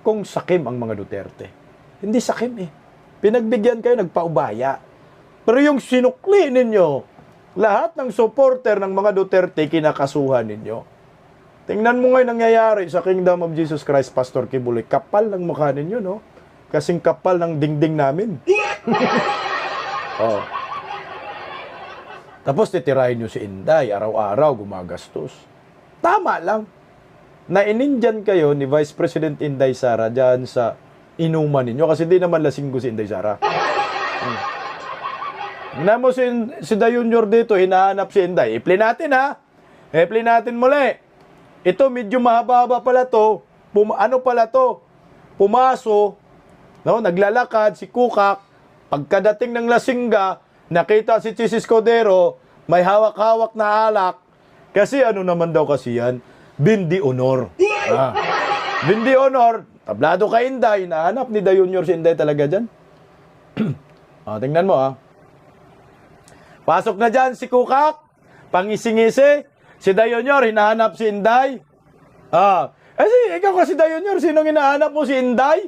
Kung sakim ang mga Duterte. Hindi sakim eh. Pinagbigyan kayo, nagpaubaya. Pero yung sinukli ninyo, lahat ng supporter ng mga Duterte, kinakasuhan ninyo. Tingnan mo ngayon nangyayari sa Kingdom of Jesus Christ, Pastor Kibuloy. Kapal ng mukha ninyo, no? Kasing kapal ng dingding namin. Oh. Tapos titirahin nyo si Inday, araw-araw gumagastos. Tama lang. Nainindihan kayo ni Vice President Inday Sara dyan sa inuman ninyo kasi di naman lasinggo si Inday Sara. Na mo si Dayon Jr. dito, hinahanap si Inday. I-play natin ha. I-play natin muli. Ito medyo mahaba-haba pala to. Ano pala to? Pumaso, no? Naglalakad si Kukak. Pagkadating ng Lasingga, nakita si Chis Escudero, may hawak-hawak na alak. Kasi ano naman daw kasi yan? Bindi honor. Bindi honor. Tablado ka Inday. Nahanap ni Dayon Jr. si Inday talaga dyan. Tingnan mo ha. Pasok na dyan si Kukak. Pangisingisi. Si Dayon Jr. hinahanap si Inday. Ikaw kasi Dayon Jr. Sinong hinahanap mo si Inday?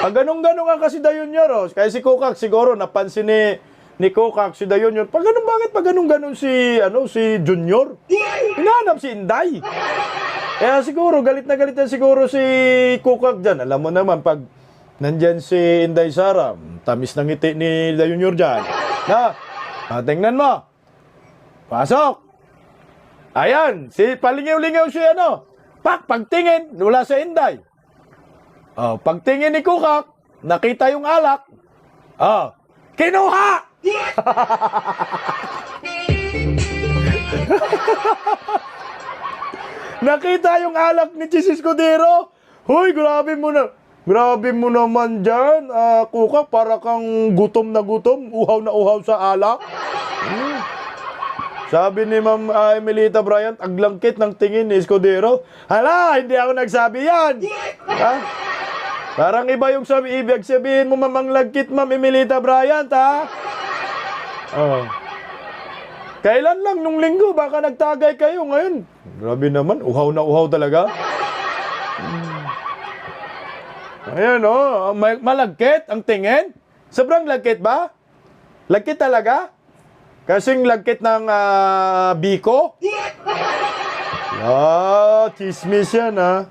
Ganun-ganun ka kasi Dayon Jr. Oh. Kaya si Kukak siguro napansin ni Kukak si Dayon Jr. Bakit pa ganun-ganun si Junior? Hinahanap si Inday. Kaya siguro galit na siguro si Kukak dyan. Alam mo naman pag nandyan si Inday Sara, tamis ng ngiti ni Dayon Jr. dyan. Tingnan mo. Pasok. Ayan, palingaw-lingaw si pagtingin, wala sa Inday. Pagtingin ni Kukak, nakita yung alak, Oh, kinuha! Nakita yung alak ni Chis Escudero. Hoy, grabe mo na. Grabe mo naman dyan. Kuka, para kang gutom na gutom. Uhaw na uhaw sa alak. Sabi ni Ma'am Emelita Bryant, aglangkit ng tingin ni Escudero. Hala, hindi ako nagsabi yan. Ha? Parang iba yung ibig sabihin mo, mamanglagkit, Ma'am Emelita Bryant, ha? Oh. Kailan lang nung linggo, baka nagtagay kayo ngayon. Grabe naman, uhaw na uhaw talaga. Ayan, oh, malagkit ang tingin. Sobrang lagkit ba? Lagkit talaga? Kasing lagkit ng biko? Chismis yan, ha?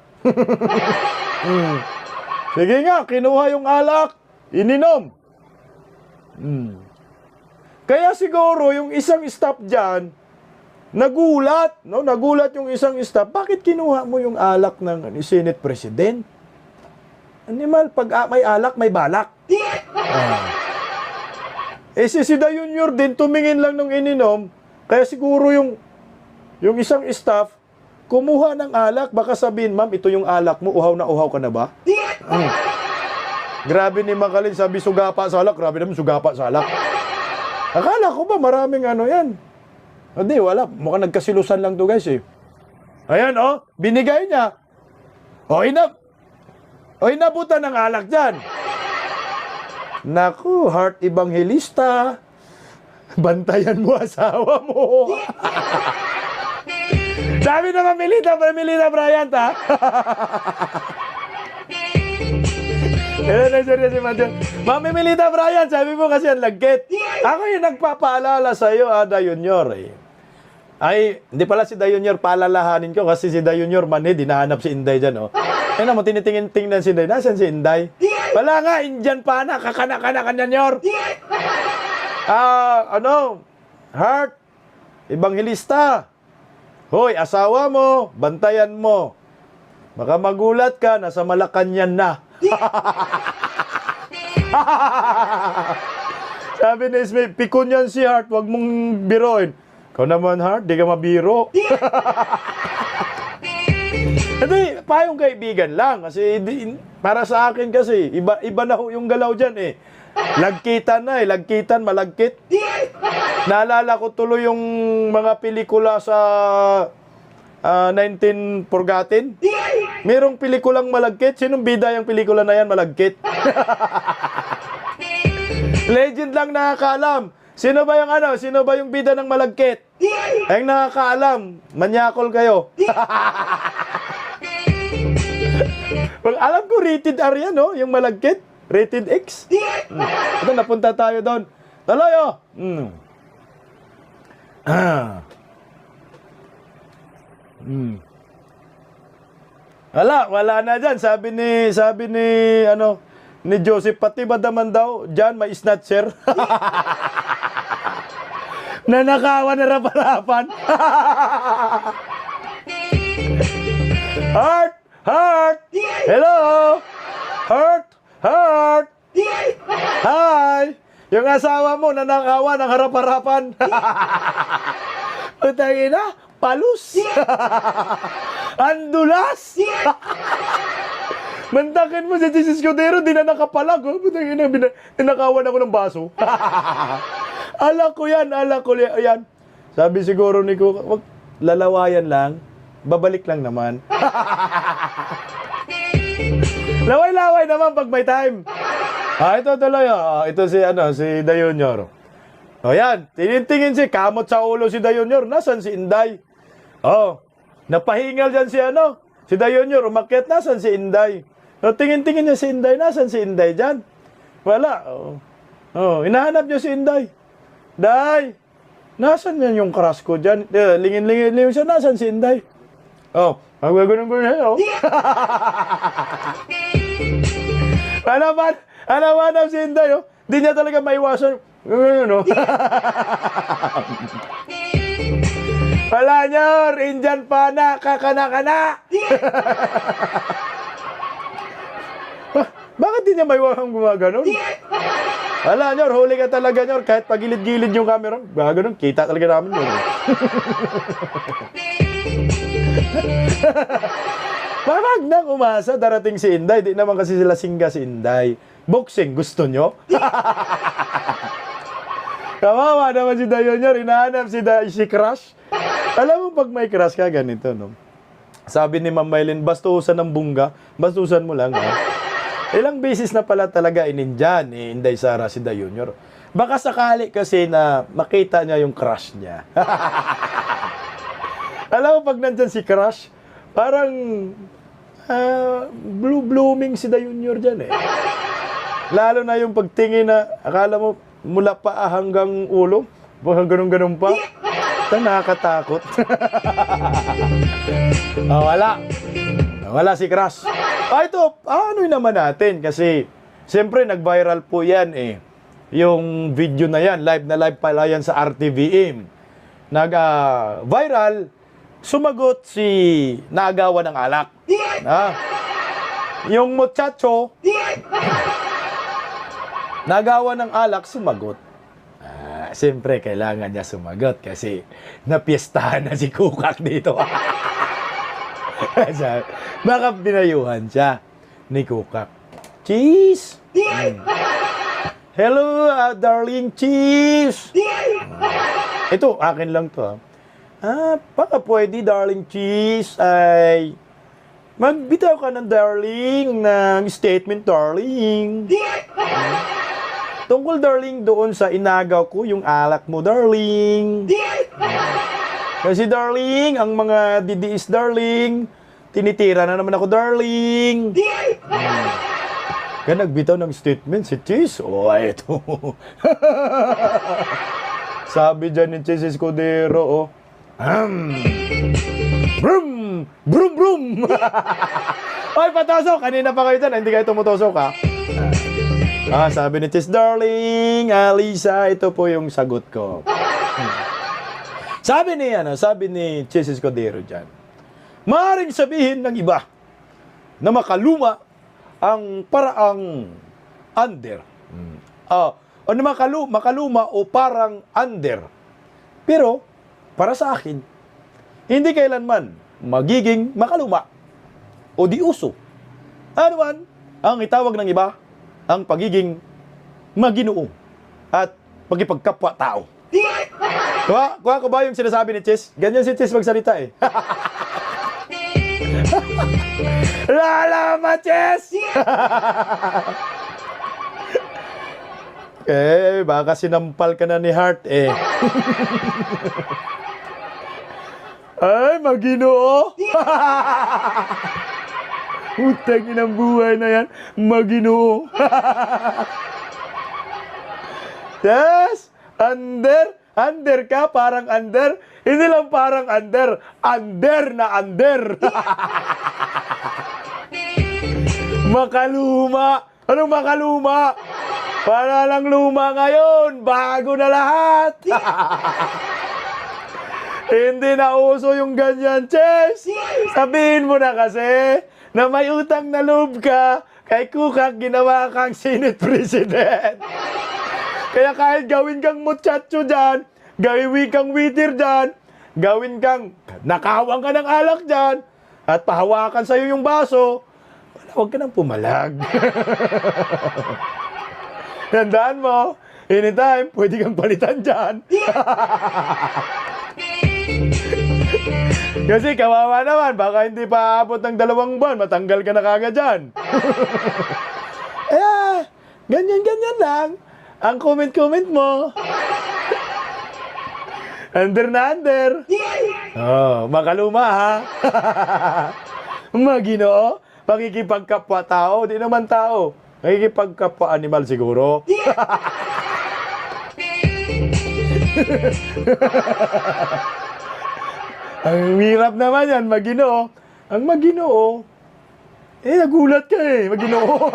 Sige nga, kinuha yung alak, ininom. Kaya siguro yung isang staff dyan, nagulat, no? Nagulat yung isang staff, bakit kinuha mo yung alak ng Senate President? Animal, pag may alak, may balak. Si Da Junior din, tumingin lang nung ininom, kaya siguro yung isang staff, kumuha ng alak, baka sabihin, ma'am, ito yung alak mo, uhaw na uhaw ka na ba? Grabe ni Makalin, sabi sugapa sa alak, grabe naman sugapa sa alak. Akala ko ba maraming yan? Hindi, wala, mukhang nagkasilusan lang to guys eh. Ayan binigay niya. Inabutan ng alak dyan. Naku, heart evangelista. Bantayan mo asawa mo. Sabi na Melita Bryant, ha? Ma'am Melita Bryant, sabi mo kasi ang lagkit. Ako yung nagpapaalala sa iyo, Da Junior. Ay, hindi pala si Da Junior, paalalahanin ko kasi si Da Junior dinahanap si Inday dyan, Kaya naman, tinitingin-tingnan si Inday. Nasaan si Inday? Wala nga, Indian pa na, kakana-kana-kanyanyor. Heart, evangelista. Hoy, asawa mo, bantayan mo. Baka magulat ka, nasa Malacanang na. Sabi ni Ismael, pikon yan si Heart, wag mong biroin. Ikaw naman, Heart, di ka mabiro. Hindi, payong kaibigan lang. Kasi para sa akin kasi, iba na yung galaw dyan eh. Lagkitan na lagkitan, malagkit. Naalala ko tuloy yung mga pelikula sa 19 Forgotten. Merong pelikulang malagkit. Sinong bida yung pelikula na yan, malagkit? Legend lang nakakaalam. Sino ba yung bida ng malagkit? Ang nakakaalam, manyakol kayo. Alam ko rated R yan, yung malagkit. Rated X. Ito, napunta tayo doon. Tuloy, Wala na dyan. Sabi ni Joseph, pati ba naman daw, dyan may snatcher. Nanakawan na raparapan. Heart! Hello! Heart! Hi! Yung asawa mo, nanakawan ng harap-harapan. Putangin na, palus. Andulas. Mantakin mo si Chis Escudero, di na nakapalag. Putangin na, tinakawan ako ng baso. Ala ko yan. Sabi siguro ni Kuka, wag lalawayan lang, babalik lang naman. Laway-laway naman pag may time. Ito tuloy. Ito si Da Junior. Yan, tinitingin kamot sa ulo si Da Junior. Nasaan si Inday? Napahingal dyan si Da Junior, umakyat, nasaan si Inday? Tingin-tingin niya si Inday, nasaan si Inday dyan? Wala. Hinahanap niya si Inday. Day, nasaan yan yung crush ko dyan? Lingin-lingin siya, nasaan si Inday? Magwagunong-gunon. Hanap si Inday, Di niya talaga maiwasan. Wala niya, Indian pa na, kakana-kana. Bakit di niya maiwasan gumaganon? Wala, Nyor, huli ka talaga, Nyor. Kahit pagilid-gilid yung camera, ganun, kita talaga namin, Nyor. Wag nang umasa, darating si Inday. Di naman kasi sila singga si Inday. Boxing, gusto nyo? Kawawa naman si Dayo Nyor, hinahanap si Crush. Alam mo, pag may crush ka, ganito, no? Sabi ni Ma'am Maylin, bastusan ng bungga, bastusan mo lang, ha? Ilang beses na pala talaga inindyan ni Inday Sara si Dayo Nyor. Baka sakali kasi na makita niya yung crush niya. Alam mo, pag nandyan si Crush, parang blooming si Dayo Nyor dyan, eh. Lalo na yung pagtingin na, akala mo, mula paa hanggang ulo, hanggang ganun pa. Ito, nakakatakot. Wala si Crush. Ito, ano naman natin? Kasi, siyempre, nag-viral po yan, eh. Yung video na yan, live na live pala yan sa RTVM. Nag-viral, sumagot si naagawa ng alak. Yung muchacho, nagawa ng alak, sumagot. Siyempre, kailangan niya sumagot kasi napiestahan na si Kukak dito. Baka pinayuhan siya ni Kukak. Cheese! Hello, darling cheese! Ito, akin lang to. Baka pwede, darling cheese, ay magbitaw ka ng darling, ng statement, darling. Tungkol, darling, doon sa inagaw ko, yung alak mo, darling. Kasi, darling, ang mga didiis, darling, tinitira na naman ako, darling. Kaya nagbitaw ng statement si Cheese. Ito. Sabi dyan ni Cheese Escudero, Brum! Brum, brum! Oy, patosok! Kanina pa kayo dyan, hindi kayo tumutosok, ha? Sabi ni Cheese, darling, Lisa, ito po yung sagot ko. Sabi ni Cheese Escudero dyan, maaaring sabihin ng iba na makaluma ang paraang under. O na makaluma o parang under. Pero, para sa akin, hindi kailanman magiging makaluma o di uso. Ano man ang itawag ng iba ang pagiging maginoo at pagkipagkapwa-tao. Kuha ko ba yung sinasabi ni Chess? Ganyan si Chess magsalita, eh. Lala, Chess! Baka sinampal ka na ni Heart, eh. Ay, maginoo! Utang inang buhay na yan, maginoo. Yes! Under ka, parang under. Hindi lang parang under na under. Makaluma. Anong makaluma? Para lang luma ngayon, bago na lahat. Hindi na uso yung ganyan, Chess. Sabihin mo na kasi na may utang na loob ka kay Kukak, ginawa kang Senate President. Kaya kahit gawin kang muchacho dyan, gawin kang witir dyan, gawin kang nakawang ka ng alak dyan, at pahawakan sa'yo yung baso, huwag ka nang pumalag. Tandaan mo, anytime, pwede kang palitan dyan. Kasi kawawa naman, baka hindi pa aabot ng 2 buwan, matanggal ka na kagad dyan. Ganyan-ganyan lang. Ang comment-comment mo. Under na under. Makaluma, ha? Maginoo, pakikipagkapwa-tao, di naman tao. Pakikipagkapwa-animal siguro. Ang hirap naman yan, Maginoo. Ang Maginoo, nagulat ka, Maginoo.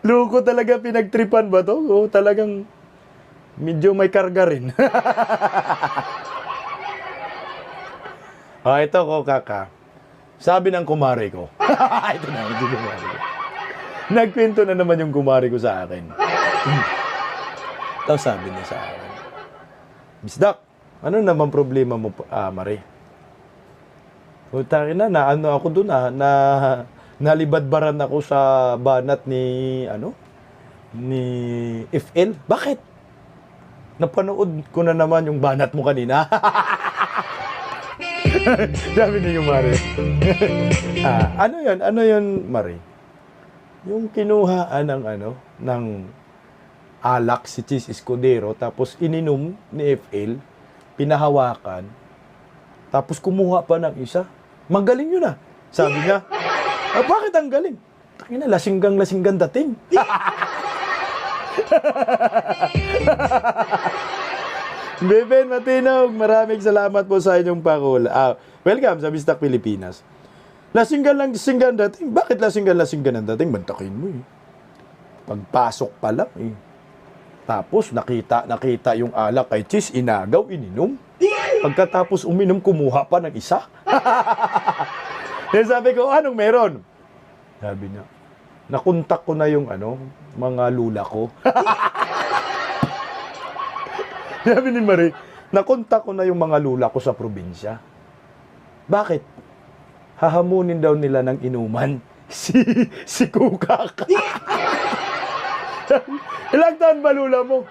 Loko talaga, pinagtripan ba to? O talagang medyo may karga rin. Ito ko, Kaka. Sabi ng kumare ko. Ito na, hindi kumare ko. Nagkwento na naman yung kumari ko sa akin. Tapos sabi niya sa akin, Bisdak, ano naman problema mo, Mare? Utangin na ano ako doon nalibadbaran ako sa banat ni FL. Bakit? Napanood ko na naman yung banat mo kanina. Sabi ni yung Mare. Ano yun, Mare? Yung kinuhaan ng alak si Chis Escudero, tapos ininom ni FL, pinahawakan, tapos kumuha pa ng isa. Magaling yun Sabi niya, bakit ang galing? Tangina, lasinggang dating. Beben Matinog, maraming salamat po sa inyong pakula. Welcome sa Bistak Pilipinas. Lasinggan dating. Bakit lasinggan ang dating? Bantakin mo Pagpasok pa lang Tapos nakita yung alak kay Chis, inagaw, ininom. Pagkatapos uminom, kumuha pa ng isa. Sabi ko, anong meron? Sabi niya, nakontak ko na yung mga lula ko. Sabi ni Marie, nakontak ko na yung mga lula ko sa probinsya. Bakit? Hahamunin daw nila ng inuman si Kukak. Ilang taon ba lula mo?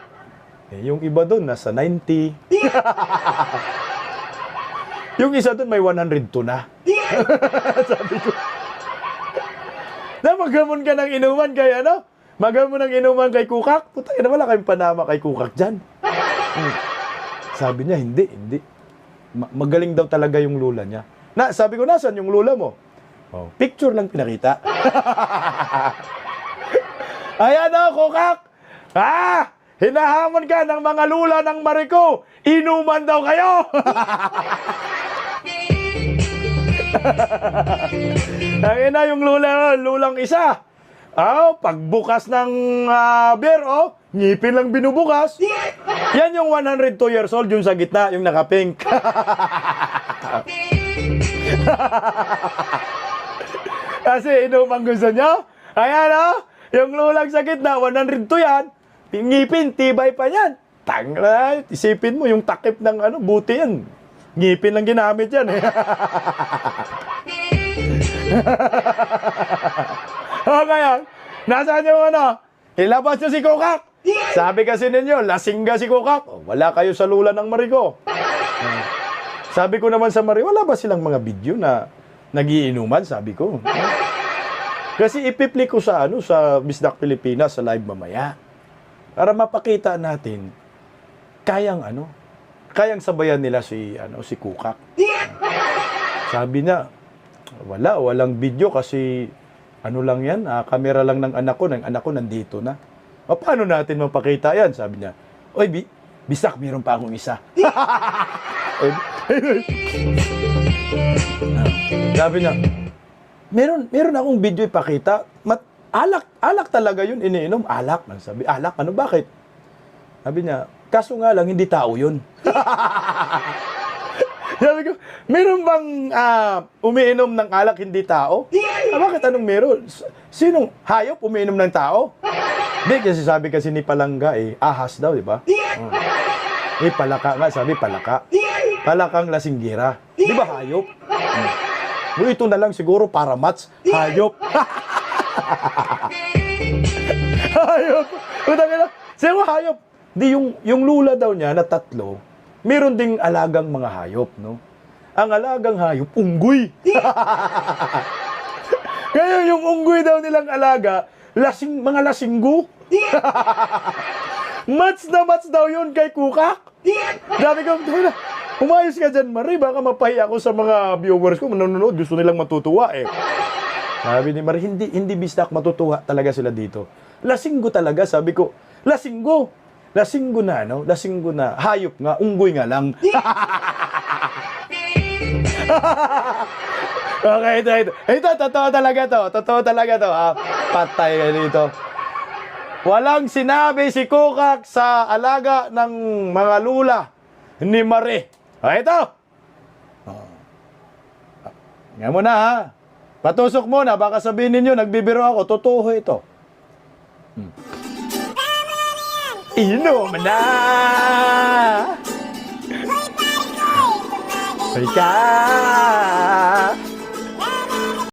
Yung iba doon, nasa 90. Yung isa doon, may 102 na. Sabi ko, magamon ka ng inuman kay Magamon ng inuman kay Kukak? Puta, wala kayong panama kay Kukak dyan. Sabi niya, hindi. Magaling daw talaga yung lula niya. Sabi ko, nasan yung lula mo? Picture lang pinakita. Ayan Kukak! Hinahamon ka ng mga lula ng Mariko! Inuman daw kayo! Ayan na yung lulang isa. Pagbukas ng beer, ngipin lang binubukas. Yan yung 102 years old, yung sa gitna, yung naka-pink. Kasi inuman gusto nyo? Ayan yung lulang sa gitna, 102 yan. Ngipin, tibay pa yan. Isipin mo, yung takip ng buti yan. Ngipin lang ginamit yan Kaya, nasaan yung ilabas nyo si Kukak. Sabi kasi ninyo, lasingga si Kukak. Wala kayo sa lula ng Mariko. Sabi ko naman sa Mari, wala ba silang mga video na nagiinuman? Sabi ko. Kasi ipipli ko sa sa Bisdak Pilipinas sa live mamaya. Para mapakita natin kayang sabayan nila si Kukak. Sabi niya, walang video kasi lang yan, kamera lang ng anak ko nandito na. Paano natin mapakita yan? Sabi niya, oy, Bisdak, meron pa akong isa. Sabi niya, meron akong video ipakita. Alak talaga yun, iniinom. Alak. Sabi, alak? Bakit? Sabi niya, kaso nga lang, hindi tao yun. Sabi ko, meron bang umiinom ng alak hindi tao? Bakit anong meron? Sinong hayop umiinom ng tao? Hindi, kasi sabi kasi ni Palangga ahas daw, di ba? Palaka nga, sabi palaka. Palakang lasinggira. Di ba hayop? Ito na lang siguro para mats. Hayop. Hayop. Sino hayop? Di yung lula daw niya na 3, meron ding alagang mga hayop, no? Ang alagang hayop, unggoy. Ngayon yung unggoy daw nilang alaga, mga lasinggo. Mats daw yun kay Kukak. Sabi ko, umayos ka dyan, Marie, baka mapahiya ako sa mga viewers ko, manonood, gusto nilang matutuwa Sabi ni Marie, hindi Bisdak, matutuwa talaga sila dito. Lasinggo talaga, sabi ko, lasinggo na, lasinggo na, hayop nga, unggoy nga lang. Okay, ito, totoo talaga to, patay ka dito. Walang sinabi si Kukak sa alaga ng mga lula ni Marie. Ito. Nga mo na Patusok muna, baka sabihin ninyo, nagbibiro ako. Totoo ito. Inom na! Hoy ka!